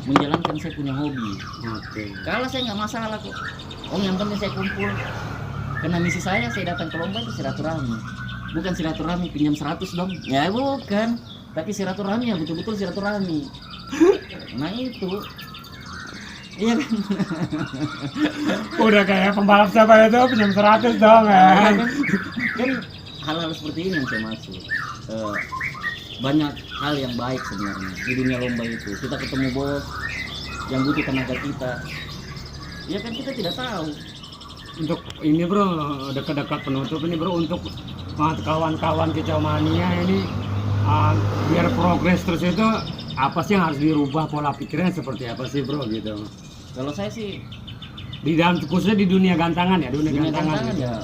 menjalankan saya punya hobi. Oke. Kalau saya nggak masalah kok. Yang penting saya kumpul. Karena misi saya datang ke lomba itu silaturahmi. Bukan silaturahmi pinjam 100 dong. Ya bukan. Tapi silaturahmi ya betul-betul silaturahmi. Nah itu. Iya kan? Udah kayak pembalap siapa itu pinjam 100 dong ya. Kan hal-hal seperti ini yang saya maksud. Banyak hal yang baik sebenarnya di dunia lomba itu. Kita ketemu bos yang butuh tenaga kita. Ya kan kita tidak tahu. Untuk ini bro, dekat-dekat penutup ini bro, untuk kawan-kawan kicau mania ini biar progres terus itu apa sih yang harus dirubah pola pikirnya seperti apa sih bro gitu? Kalau saya sih Di dalam khususnya di dunia gantangan ya, dunia dunia gantangan. tantangan gitu. ya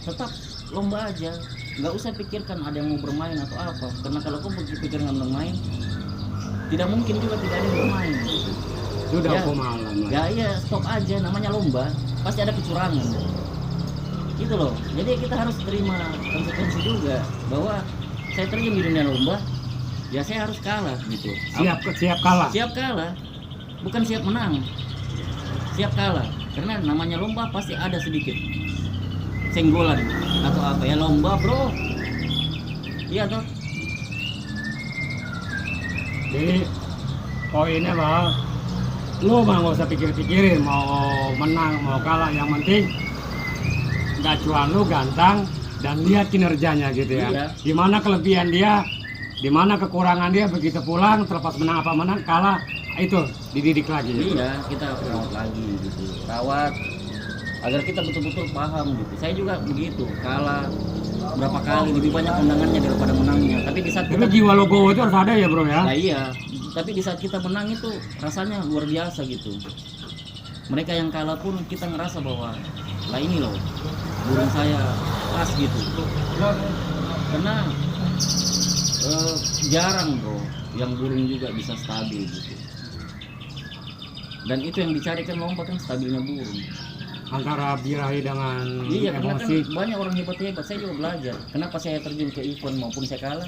tetap lomba aja. nggak usah pikirkan ada yang mau bermain atau apa, karena kalau kau pikirkan bermain, tidak mungkin juga tidak ada yang bermain gitu. Sudah Ya. aku malam lah. Ya iya, stop aja, namanya lomba pasti ada kecurangan gitu loh. Jadi kita harus terima konsekuensi juga bahwa saya terjun di dunia lomba, ya saya harus kalah gitu. Siap kalah. Siap kalah, bukan siap menang. Siap kalah, karena namanya lomba pasti ada sedikit senggolan atau apa ya, lomba bro. Iya toh. Jadi poinnya bahwa lu mah nggak usah pikir-pikirin mau menang mau kalah, yang penting nggak cuan lu gantang dan lihat kinerjanya gitu ya. Iya. Gimana kelebihan dia, dimana kekurangan dia, begitu pulang terlepas menang apa menang kalah itu dididik lagi. Iya, kita rawat lagi gitu, rawat agar kita betul-betul paham gitu. Saya juga begitu, kalah berapa kali, lebih banyak undangannya daripada menangnya. Tapi di saat Tapi kita jiwa logo itu harus ada ya bro ya. Nah, iya, tapi di saat kita menang itu rasanya luar biasa gitu. Mereka yang kalah pun kita ngerasa bahwa lah ini loh burung saya pas gitu. Karena jarang bro yang burung juga bisa stabil gitu. Dan itu yang dicarikan lomba kan, stabilnya burung. Antara birahi dengan Iya, karena kan emosi. banyak orang hebat-hebat. Saya juga belajar. Kenapa saya terjun ke event maupun saya kalah?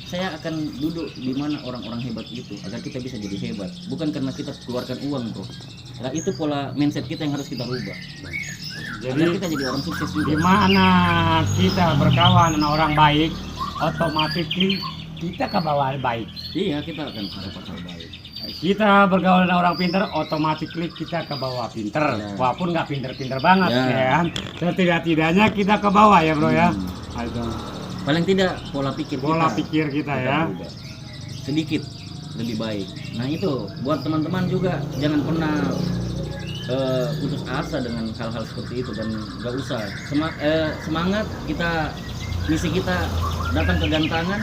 Saya akan duduk di mana orang-orang hebat itu agar kita bisa jadi hebat. Bukan karena kita keluarkan uang, bro. Nah, itu pola mindset kita yang harus kita rubah. Jadi Agar kita jadi orang sukses juga. di mana kita berkawan dengan orang baik, otomatis kita ke bawah baik. Iya, kita akan ada pasal baik. Kita bergaul dengan orang pintar, otomatis kita ke bawah pinter. Ya. Walaupun nggak pinter-pinter banget Ya. ya kan. Setidak-tidaknya kita ke bawah ya bro ya. Itu Paling tidak pola pikir pola kita pikir kita kita ya. rubah. Sedikit lebih baik. Nah itu buat teman-teman juga, jangan pernah putus asa dengan hal-hal seperti itu, dan nggak usah semangat. Kita misi kita datang ke gantangan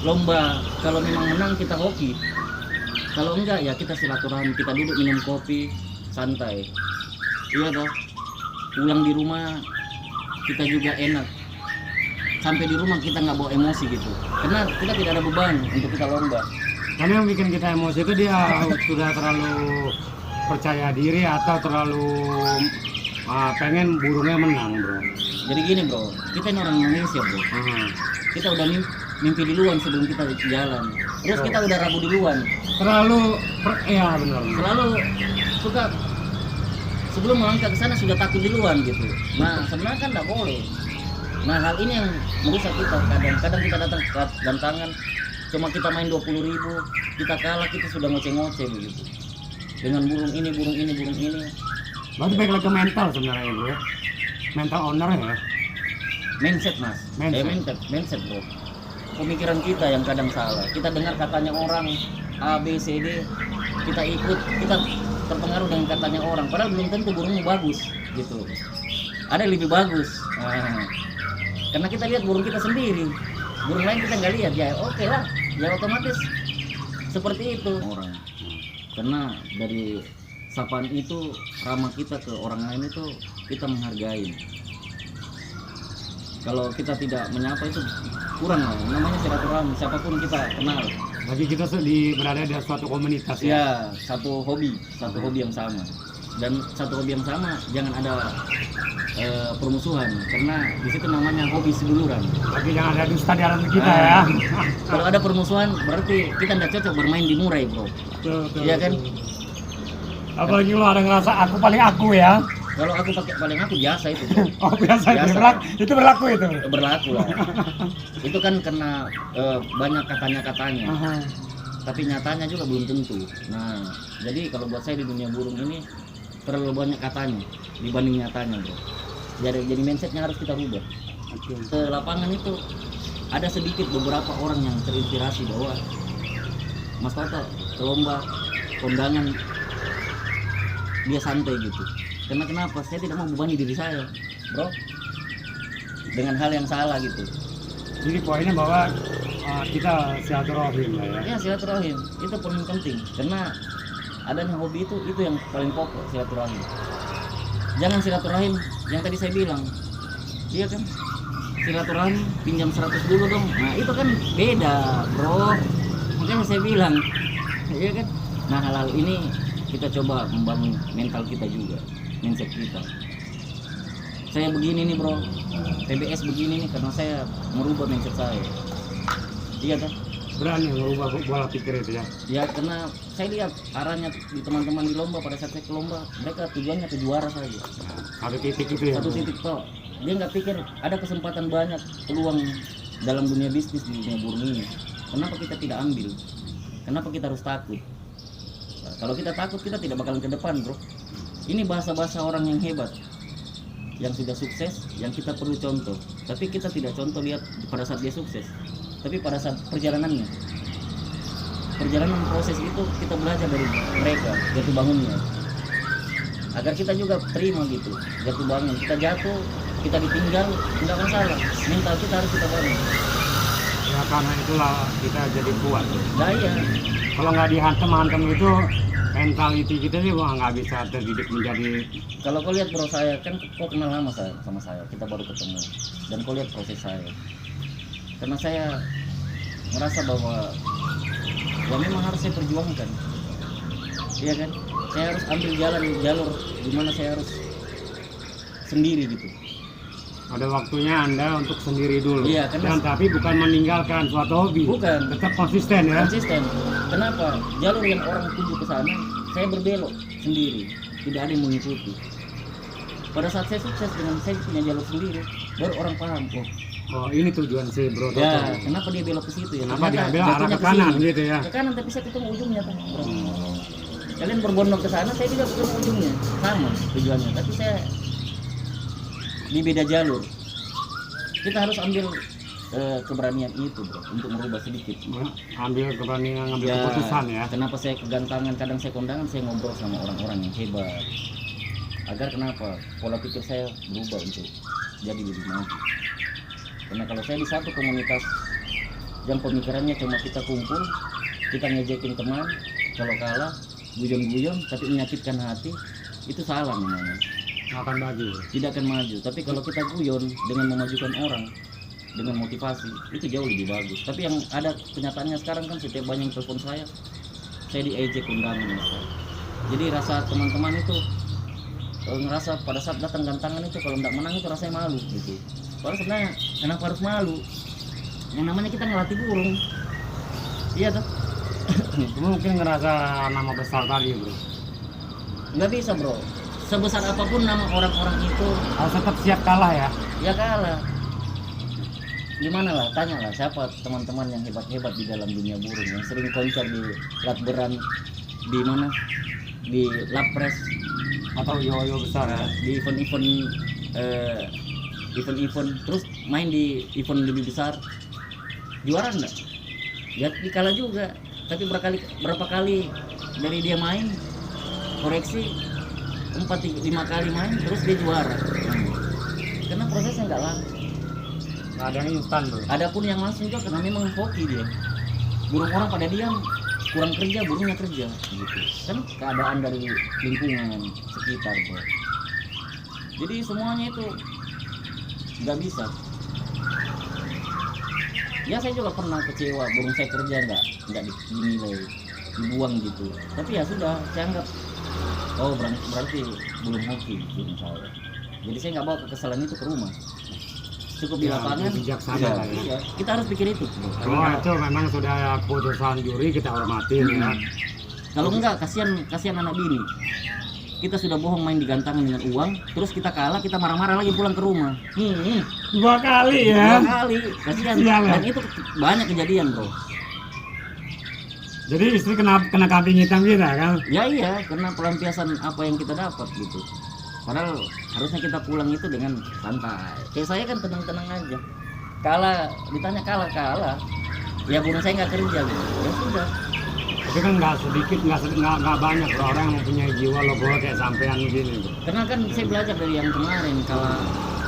lomba. Kalau memang menang kita hoki, kalau enggak ya kita silaturahmi, kita duduk minum kopi santai. Iya toh, pulang di rumah kita juga enak. Sampai di rumah kita nggak bawa emosi gitu, karena kita tidak ada beban untuk kita lomba. Karena yang bikin kita emosi itu dia sudah terlalu percaya diri atau terlalu pengen burungnya menang bro. Jadi gini bro, kita ini orang Indonesia bro. Kita udah mimpi duluan sebelum kita jalan. Terus kita udah ragu duluan. Ya benar. Selalu suka sebelum melangkah ke sana sudah takut duluan gitu. Nah sebenarnya kan nggak boleh. Nah hal ini yang merusak kita. Kadang kita datang ke gantangan cuma kita main 20.000, kita kalah, kita sudah ngoceh-ngoceh begitu. Dengan burung ini. Berarti balik lagi ke mental sebenarnya bro. Mental owner ya. Mindset mas. Mindset bro. Pemikiran kita yang kadang salah. Kita dengar katanya orang A, B, C, D, kita ikut, kita terpengaruh dengan katanya orang. Padahal belum tentu burungnya bagus gitu. Ada yang lebih bagus. Nah, karena kita lihat burung kita sendiri, burung lain kita nggak lihat, ya oke lah, ya otomatis seperti itu orang. Karena dari sapaan itu, ramah kita ke orang lain itu kita menghargai. Kalau kita tidak menyapa itu kurang lah, namanya silaturahmi, siapapun kita kenal. Bagi kita berada di suatu komunitas ya. Ya, satu hobi yang sama. Dan satu hobi yang sama, jangan ada permusuhan, karena di situ namanya hobi seduluran. Bagi jangan ada dusta di dalam kita ya. Kalau ada permusuhan berarti kita tidak cocok bermain di murai bro. Iya kan? Apalagi lu ada ngerasa aku paling aku ya. Kalau aku pakai paling aku biasa itu bro. Oh biasa, Biasa. itu berlaku itu. Berlaku lah. Itu kan karena banyak katanya. Tapi nyatanya juga belum tentu. Nah jadi kalau buat saya di dunia burung ini terlalu banyak katanya dibanding nyatanya bro. Jadi mindsetnya harus kita rubah. Ke lapangan itu ada sedikit beberapa orang yang terinspirasi bahwa Mas Toto ke lomba kondangan dia santai gitu. Karena kenapa? Saya tidak mau membebani diri saya, bro, dengan hal yang salah gitu. Jadi poinnya bahwa kita silaturahim lah ya. Ya silaturahim itu paling penting, karena adanya hobi itu yang paling pokok, silaturahim. Jangan silaturahim yang tadi saya bilang, iya kan? silaturahmi pinjam 100 dulu dong. Nah itu kan beda bro, makanya saya bilang iya kan. Nah hal-hal ini kita coba membangun mental kita juga, mindset kita. Saya begini nih bro, PBS begini nih karena saya merubah mindset saya. Iya kan? Berani merubah pola pikir itu ya. Ya karena saya lihat arahnya di teman-teman di lomba, pada saat saya ke lomba mereka tujuannya ke juara saja. Satu titik itu ya. Satu titik toh. Dia nggak pikir ada kesempatan banyak peluang dalam dunia bisnis di dunia burung ini. Kenapa kita tidak ambil? Kenapa kita harus takut? Nah, kalau kita takut kita tidak bakalan ke depan bro. Ini bahasa-bahasa orang yang hebat, yang sudah sukses, yang kita perlu contoh. Tapi kita tidak contoh lihat pada saat dia sukses, tapi pada saat perjalanan proses itu kita belajar dari mereka jatuh bangunnya, agar kita juga terima gitu. Jatuh bangun, kita jatuh, kita ditinggal, tidak masalah. Mental kita harus kita bangun. Ya karena itulah kita jadi kuat. Nah iya, Kalau nggak dihantam-hantam itu mentality kita sih wah nggak bisa terdidik menjadi. kalau kau lihat bro, saya kan kau kenal lama sama saya, kita baru ketemu, dan kau lihat proses saya. Karena saya merasa bahwa ya memang harus saya perjuangkan, iya kan? Saya harus ambil jalur dimana saya harus sendiri gitu. Ada waktunya Anda untuk sendiri dulu. Iya, karena- Dan tapi bukan meninggalkan suatu hobi. Bukan. Tetap konsisten ya. Konsisten. Kenapa? Jalur yang orang tuju ke sana, saya berbelok sendiri, tidak ada yang mengikuti. Pada saat saya sukses dengan saya punya jalur sendiri, baru orang paham, Oh ini tujuan si Bro Toto. ya kenapa dia belok ke situ ya? Kenapa dia Ternyata ambil arah jatuhnya ke kanan sini. gitu ya? Ke kanan tapi saya ketemu ujungnya tuh, bro. Kalian berbondong ke sana, saya juga ketemu ujungnya, sama tujuannya, tapi saya di beda jalur. Kita harus ambil keberanian itu bro, untuk merubah sedikit. Ambil keberanian ngambil Ya, keputusan ya. kenapa saya kegantangan, kadang saya kondangan, saya ngobrol sama orang-orang yang hebat. Agar kenapa? Pola pikir saya berubah untuk jadi lebih maju. Karena kalau saya di satu komunitas yang pemikirannya cuma kita kumpul, kita ngejekin teman, kalau kalah, guyon-guyon, tapi menyakitkan hati, itu salah namanya. Nggak akan maju. Tidak akan maju. Tapi kalau kita guyon dengan memajukan orang, dengan motivasi, itu jauh lebih bagus. Tapi yang ada kenyataannya sekarang kan setiap banyak yang telepon saya diejek undangan. Jadi rasa teman-teman itu ngerasa pada saat datang gantangan itu kalau nggak menang itu rasanya malu gitu. Padahal sebenarnya kenapa harus malu? Yang namanya kita ngelatih burung. Iya tuh. Mungkin ngerasa nama besar tadi bro. Nggak bisa bro. Sebesar apapun nama orang-orang itu, Harus tetap siap kalah ya. ya kalah. Gimana lah, tanya lah siapa teman-teman yang hebat-hebat di dalam dunia burung yang sering konser di Latberan, di mana, di Lapres, Atau yo-yo besar ya. di event-event terus main di event lebih besar, juara enggak? Ya dikalah juga. Tapi berapa kali dari dia main koreksi 4-5 kali main terus dia juara. Karena prosesnya nggak lama. Nggak ada yang instan bro. Adapun yang langsung juga karena memang hoki dia. Burung orang pada diam, kurang kerja, burungnya kerja gitu. Kan keadaan dari lingkungan sekitar bro. Jadi semuanya itu nggak bisa. Ya saya juga pernah kecewa, burung saya kerja nggak dinilai, dibuang gitu. Tapi ya sudah, saya anggap oh berarti belum hoki burung saya. Jadi saya nggak bawa kekesalan itu ke rumah. Cukup di Ya, lapangan. bijaksana Iya, lah ya. iya. Kita harus pikir itu. Oh itu memang sudah putusan juri kita hormatin ya. Kalau enggak, kasihan anak bini. Kita sudah bohong main di gantangan dengan uang, terus kita kalah, kita marah-marah lagi pulang ke rumah. 2 kali Dua ya. kali, kasihan. Sial, ya. Dan itu banyak kejadian bro. Jadi istri kena kambing hitam kita kan. Ya iya, karena pelampiasan apa yang kita dapat gitu. Padahal harusnya kita pulang itu dengan santai. Kayak saya kan tenang-tenang aja. Ditanya kalah. Ya burung saya nggak kerja gitu. Ya sudah. Tapi kan nggak sedikit, nggak banyak bro, orang yang mempunyai jiwa logo kayak sampean begini bro. Karena kan saya belajar dari yang kemarin, kalau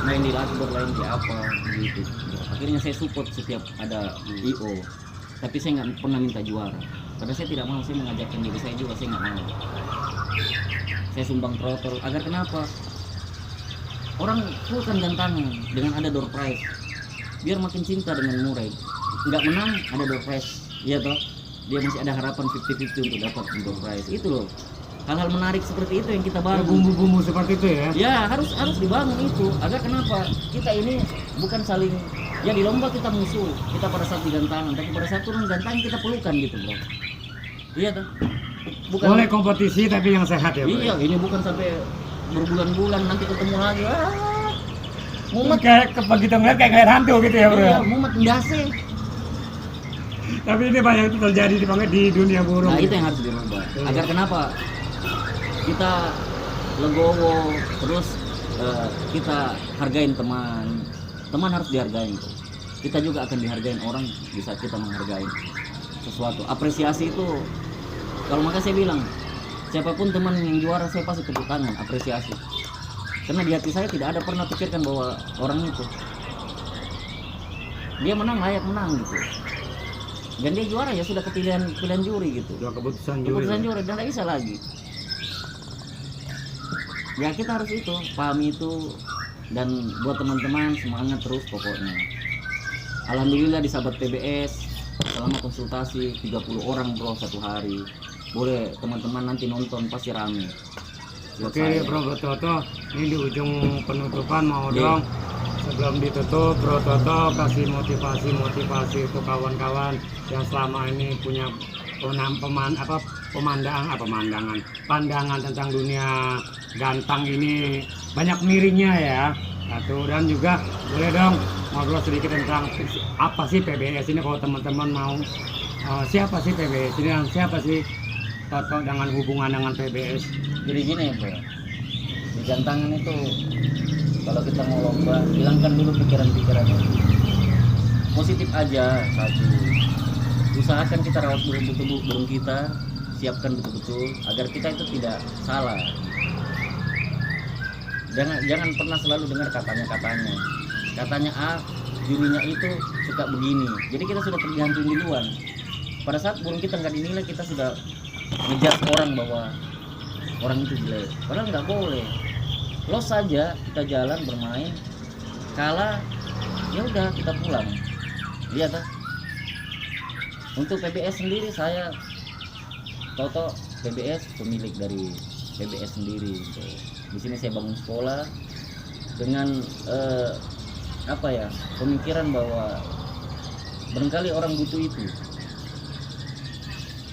main di Latber lain di apa gitu. Akhirnya saya support setiap ada IO. Tapi saya nggak pernah minta juara. Karena saya tidak mau, saya mengajarkan diri saya juga, saya nggak mau. Saya sumbang trotol. Agar kenapa? Orang fullkan gantangan dengan ada door prize. biar makin cinta dengan murai. Nggak menang ada door prize, iya toh, dia masih ada harapan 50-50 untuk dapat door prize. Itu loh, hal-hal menarik seperti itu yang kita Ya, bangun. bumbu-bumbu seperti itu ya. Ya harus dibangun itu agar kenapa kita ini bukan saling, ya di lomba kita musuh, kita pada saat di gantangan, tapi pada saat turun gantangan kita pelukan gitu bro. Iya toh, bukan. Boleh kompetisi tapi yang sehat ya, Bro. Iya, ini bukan sampai berbulan-bulan nanti ketemu lagi. Mumet, Kayak begitu ngeliat kayak ngeliat hantu gitu ya, Bro. iya, mumet ndase. Tapi ini banyak itu terjadi di dunia burung. Nah, itu yang harus dirubah. Agar kenapa? Kita legowo, terus kita hargain teman. Teman harus dihargain tuh. Kita juga akan dihargain orang di saat kita menghargai sesuatu. Apresiasi itu, kalau maka saya bilang, siapapun teman yang juara saya pasti tepuk tangan, apresiasi. Karena di hati saya tidak ada pernah pikirkan bahwa orang itu dia menang layak menang gitu. Dan dia juara ya sudah pilihan juri gitu. Dua keputusan juri. Keputusan juri dan tidak bisa lagi. Ya kita harus itu, pahami itu, dan buat teman-teman semangat terus pokoknya. Alhamdulillah di sahabat PBS selama konsultasi 30 orang bro satu hari. Boleh teman-teman nanti nonton pasti rame. Buat Oke, saya. Bro Toto, ini di ujung penutupan mau Iya. dong sebelum ditutup Bro Toto kasih motivasi untuk kawan-kawan yang selama ini punya pandangan tentang dunia gantang ini banyak miringnya ya. Satu, dan juga boleh dong ngobrol sedikit tentang apa sih PBS ini kalau teman-teman mau siapa sih PBS ini dan siapa sih Toto dengan hubungan dengan PBS. Jadi gini ya bro, di gantangan itu kalau kita mau lomba hilangkan dulu pikiran-pikirannya, positif aja. Satu, usahakan kita rawat burung kita, siapkan betul-betul agar kita itu tidak salah. Jangan pernah selalu dengar katanya A, jurinya itu suka begini, jadi kita sudah tergantung duluan. Pada saat burung kita nggak dinilai, kita sudah ngejudge orang bahwa orang itu jelek, padahal nggak boleh. Los saja, kita jalan bermain, kalah ya udah kita pulang. Iya toh. Untuk PBS sendiri saya Toto PBS pemilik dari PBS sendiri. Di sini saya bangun sekolah dengan pemikiran bahwa barangkali orang butuh itu.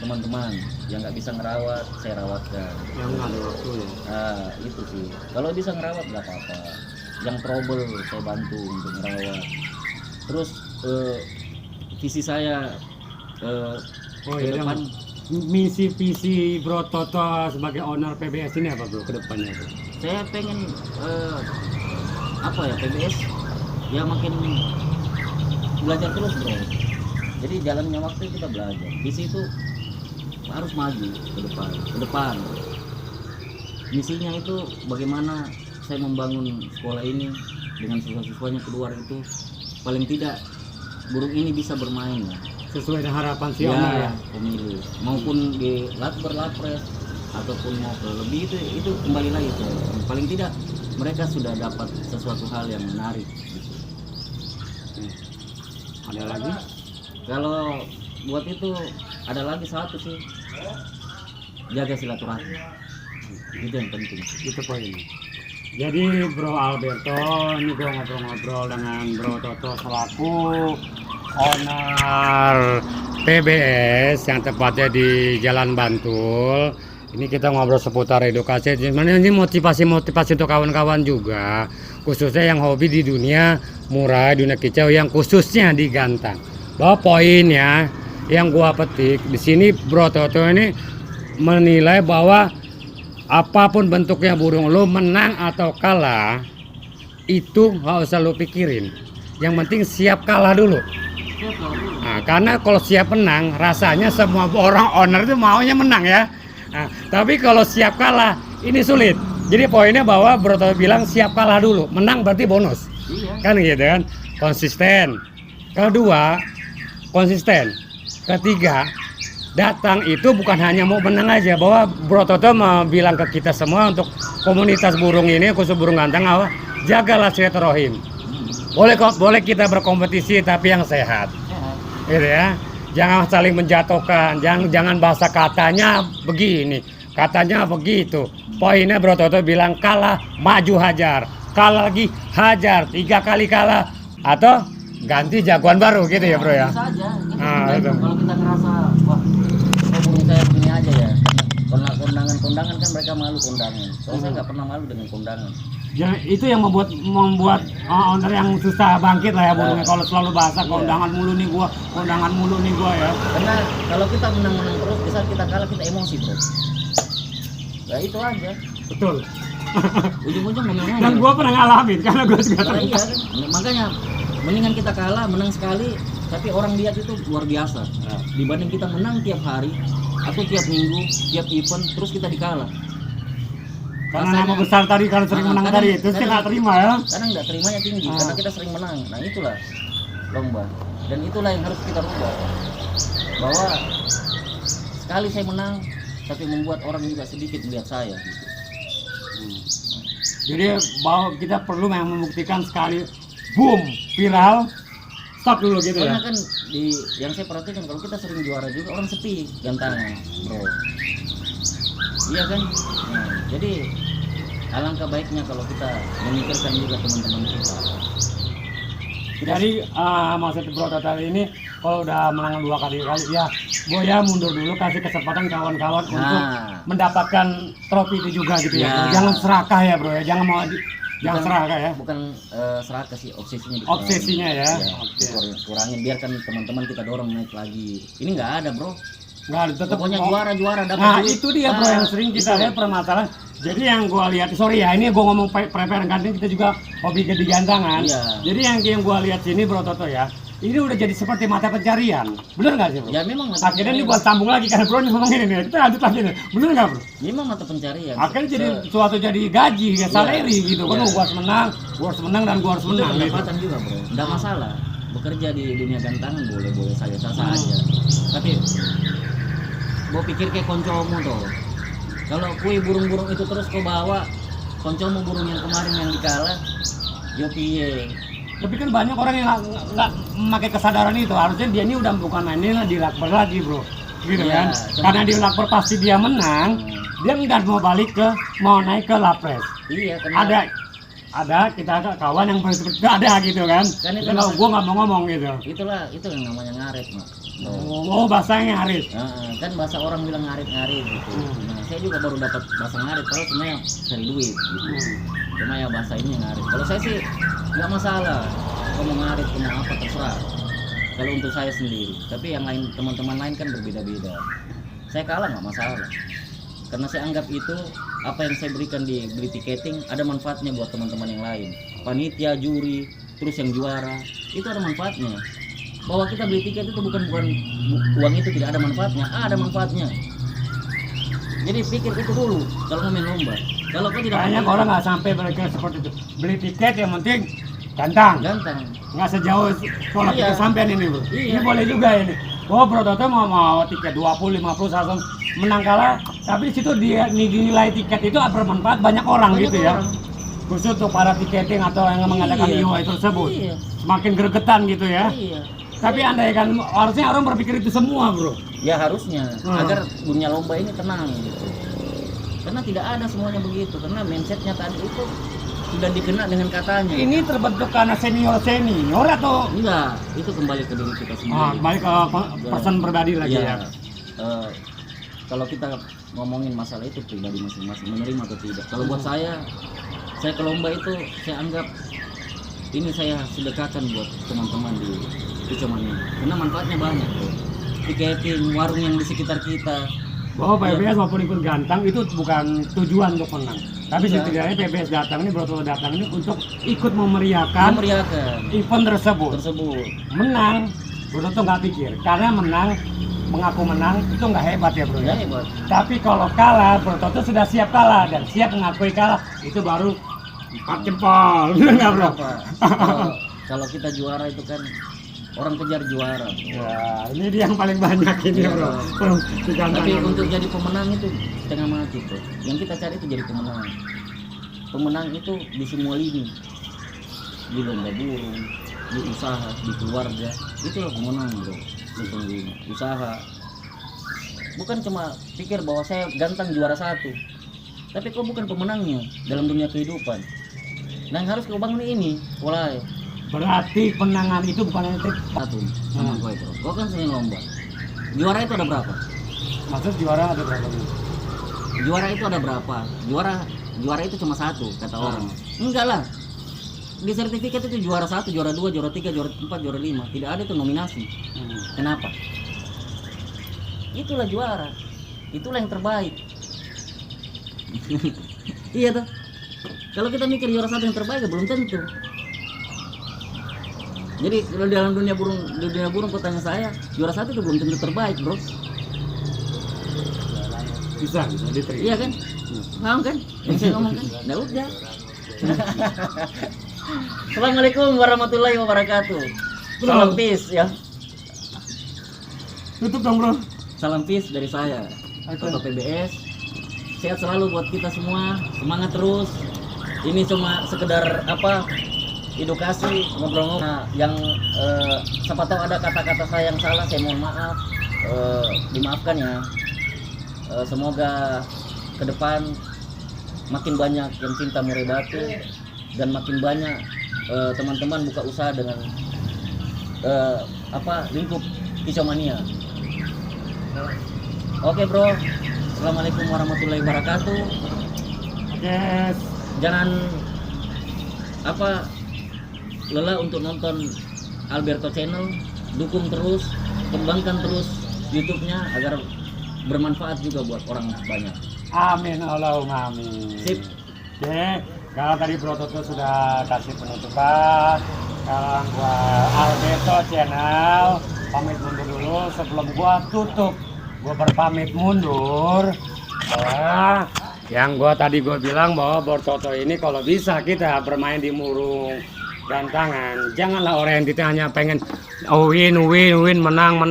Teman-teman yang nggak bisa ngerawat saya rawatkan. Yang nggak ada waktu ya. Nah itu sih, kalau bisa ngerawat nggak apa-apa. Yang trouble saya bantu untuk ngerawat. Terus visi saya ke iya, depan, misi visi Bro Toto sebagai owner PBS ini apa Bro ke depannya Bro? saya pengen PBS ya makin belajar terus bro. Jadi jalannya waktu kita belajar. Di situ harus maju ke depan. Misinya itu bagaimana saya membangun sekolah ini dengan siswa-siswanya keluar itu paling tidak burung ini bisa bermain lah. Sesuai dengan harapan si owner ya. Pemilih maupun di lapres ataupun mau ke lebih itu kembali lagi ke paling tidak mereka sudah dapat sesuatu hal yang menarik gitu. Ada lagi? Kalau buat itu ada lagi satu sih, jaga silaturahmi, itu yang penting. Itu poinnya. Jadi Bro Alberto, ini gue ngobrol-ngobrol dengan Bro Toto selaku owner PBS yang tepatnya di Jalan Bantul. Ini kita ngobrol seputar edukasi. Sebenarnya ini motivasi untuk kawan-kawan juga, khususnya yang hobi di dunia murai, dunia kicau, yang khususnya di gantang. Bahwa poinnya yang gua petik di sini Bro Toto ini menilai bahwa apapun bentuknya burung, lo menang atau kalah itu nggak usah lo pikirin. Yang penting siap kalah dulu. Nah, karena kalau siap menang, rasanya semua orang owner itu maunya menang ya. Nah, tapi kalau siap kalah ini sulit. Jadi poinnya bahwa Bro Toto bilang siap kalah dulu, menang berarti bonus. Iya. Kan gitu kan, konsisten. Kedua, konsisten. Ketiga, datang itu bukan hanya mau menang aja, bahwa Bro Toto mau bilang ke kita semua untuk komunitas burung ini, khusus burung gantang, jagalah silaturahim. boleh kita berkompetisi tapi yang sehat, gitu ya. Jangan saling menjatuhkan, jangan bahasa katanya begini, katanya begitu. Poinnya Bro Toto bilang kalah, maju hajar, kalah lagi hajar, 3 kali kalah atau ganti jagoan baru gitu ya Bro ya. Bisa aja. Gitu. Nah, itu. Kalau kita ngerasa wah hubungi saya begini aja ya. Kondangan kan mereka malu kondangan. Soalnya saya nggak pernah malu dengan kondangan. Ya, itu yang membuat owner yang susah bangkit lah ya burungnya kalau selalu bahasa kondangan mulu nih gua ya. Karena kalau kita menang-menang terus, di saat kita kalah kita emosi bro. Ya itu aja. Betul. Ujung-ujung menang aja. Dan gua pernah ngalamin karena gua juga Nah, iya kan. Makanya mendingan kita kalah, menang sekali, tapi orang lihat itu luar biasa. Nah, dibanding kita menang tiap hari atau tiap minggu, tiap event, terus kita dikalah. Karena nama besar tadi kan sering menang tadi, terus dia nggak terima ya. Karena nggak terimanya tinggi, karena kita sering menang. Nah itulah lomba, dan itulah yang harus kita rubah. Bahwa sekali saya menang, tapi membuat orang juga sedikit melihat saya. Jadi bahwa kita perlu memang membuktikan sekali, boom, viral, stop dulu gitu ya. Soalnya kan yang saya perhatikan kalau kita sering juara juga orang sepi gantangan, bro. Iya kan? Nah, jadi alangkah baiknya kalau kita memikirkan juga teman-teman kita. Jadi maksud Bro Toto ini kalau udah menang 2 kali ya Boya mundur dulu, kasih kesempatan kawan-kawan untuk mendapatkan trofi itu juga gitu ya. Jangan serakah ya Bro ya, jangan serakah ya. Bukan serakah sih, obsesinya. Obsesinya ya. Kurangin, biarkan teman-teman kita dorong naik lagi. Ini nggak ada bro. Nggak ada, tetap pokoknya juara dapat. Nah itu dia bro yang sering kita lihat permasalahan. Jadi yang gua lihat, sorry ya, ini gua ngomong prepare ganti, kita juga hobi gede gantangan. Jadi yang gua lihat sini Bro Toto ya, ini udah jadi seperti mata pencarian, bener nggak sih Bro? Ya memang. Akhirnya ini gua sambung lagi karena Bro ini ngomongin ini, kita lanjut lagi nih, bener nggak Bro? Memang mata pencarian. Akhirnya jadi suatu jadi gaji, ya salary gitu, kan gua harus menang dan gua harus menang. Pendapatan juga bro, nggak masalah. Bekerja di dunia gantangan boleh saya sah aja. Tapi gua pikir kayak koncomu tuh. Kalau kue burung-burung itu terus kau bawa, koncomu burung yang kemarin yang dikalah, yo piye. Tapi kan banyak orang yang nggak memakai kesadaran itu. Harusnya dia ini udah bukan main ini di lakber lagi bro, gitu kan? Karena di lakber pasti dia menang, dia nggak mau naik ke lapres. Iya. Ada kita kawan yang seperti itu ada gitu kan? Kalau gua nggak mau ngomong gitu. itu yang namanya ngarit mak. Oh bahasanya ngarit. Kan bahasa orang bilang ngarit gitu. Nah, saya juga baru dapat bahasa ngarit, kalau sebenarnya cari duit gitu. Cuma ya bahasa ini ngarit. Kalau saya sih nggak masalah, kalau mau ngarit mau apa terserah. Kalau untuk saya sendiri, tapi yang lain teman-teman lain kan berbeda-beda. Saya kalah nggak masalah, karena saya anggap itu apa yang saya berikan di beli tiketing ada manfaatnya buat teman-teman yang lain. Panitia, juri, terus yang juara itu ada manfaatnya. Bahwa kita beli tiket itu bukan uang itu tidak ada manfaatnya, ada manfaatnya. Jadi pikir itu dulu kalau mau main lomba. Kalau kau tidak banyak orang nggak sampai berpikir seperti itu. Beli tiket yang penting gantang. Nggak sejauh kalau kita sampean ini bro. Ini boleh juga ini. Oh Bro Toto mau tiket 20, 50 langsung menang kalah. Tapi di situ dia nilai tiket itu bermanfaat banyak orang gitu ya. Khusus untuk para tiketing atau yang mengadakan IO itu tersebut. Semakin gregetan gitu ya. Tapi andai kan harusnya orang berpikir itu semua bro. Ya harusnya agar dunia lomba ini tenang gitu. Karena tidak ada semuanya begitu. Karena mindsetnya tadi itu sudah dikenal dengan katanya. Ini terbentuk karena senior atau enggak? Itu kembali ke diri kita sendiri. Kembali ke person pribadi lagi ya. Kalau kita ngomongin masalah itu pribadi masing-masing menerima atau tidak. Kalau buat saya ke lomba itu saya anggap ini saya sedekahkan buat teman-teman di Kucomani. Karena manfaatnya banyak tuh. Tiketing, warung yang di sekitar kita. Bahwa PBS maupun ikut gantang itu bukan tujuan untuk menang. Tapi setidaknya PBS datang ini, Bro Toto datang ini untuk ikut memeriahkan event tersebut. Menang, Bro Toto nggak pikir. Karena mengaku menang itu nggak hebat ya bro ya. Hebat. Tapi kalau kalah, Bro Toto sudah siap kalah dan siap mengakui kalah, itu baru empat jempol, nggak bro? Kalau kita juara itu kan orang kejar juara. Ya, ini dia yang paling banyak ini bro. Tapi untuk jadi pemenang itu setengah mati bro. Yang kita cari itu jadi pemenang. Pemenang itu di semua lini. di lomba burung, di usaha, di keluarga. Itulah pemenang bro, sesungguhnya. Usaha. Bukan cuma pikir bahwa saya ganteng juara satu, tapi kau bukan pemenangnya dalam dunia kehidupan. Nah, yang harus kau bangun ini, mulai. Berarti penangan itu bukan trik. Satu, sama gue bro. Kau kan sering lomba. Juara itu ada berapa? Maksud juara ada berapa? Juara itu ada berapa? Juara itu cuma satu kata orang. Enggak lah. Di sertifikat itu juara 1, juara 2, juara 3, juara 4, juara 5. Tidak ada itu nominasi. Kenapa? Itulah juara. Itulah yang terbaik. Iya tuh. Kalau kita mikir juara 1 yang terbaik ya belum tentu. Jadi kalau dalam dunia burung kau tanya saya, juara 1 itu belum tentu terbaik, bro. Bisa diterima. Iya kan? Paham kan? Yang saya ngomong kan? Nah udah. Assalamualaikum warahmatullahi wabarakatuh. Salam peace ya. Tutup dong bro. Salam peace dari saya. Toto PBS. Sehat selalu buat kita semua. Semangat terus. Ini cuma sekedar apa? Edukasi, ngobrol-ngobrol. Nah, yang siapa tahu ada kata-kata saya yang salah, saya mohon maaf. Dimaafkan ya. Semoga ke depan makin banyak yang cinta murai batu dan makin banyak teman-teman buka usaha dengan lingkup Kicomania. Oke bro, assalamualaikum warahmatullahi wabarakatuh. Yes. Jangan lelah untuk nonton Alberto Channel, dukung terus, kembangkan terus YouTube-nya agar bermanfaat juga buat orang banyak. Amin Allahumma amin. Sip. Oke, kalau tadi Bro Toto sudah kasih penutupan, sekarang gua Alberto Channel pamit mundur dulu. Sebelum gua tutup, gua berpamit mundur. Yang tadi gua bilang bahwa Bro Toto ini kalau bisa kita bermain di murung gantangan, janganlah oriented hanya pengen win, menang.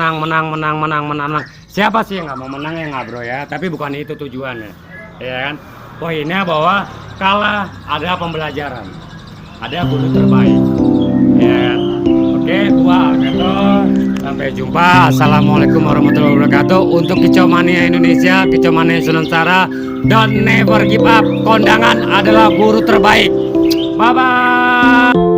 Siapa sih yang nggak mau menang ya nggak bro ya? Tapi bukan itu tujuannya, ya kan? Poinnya bahwa kalah ada pembelajaran, ada guru terbaik, ya kan? Oke, gua Alberto, sampai jumpa. Assalamualaikum warahmatullahi wabarakatuh. Untuk Kicomania Indonesia, Kicomania Nusantara, don't never give up. Kondangan adalah guru terbaik. Bye bye.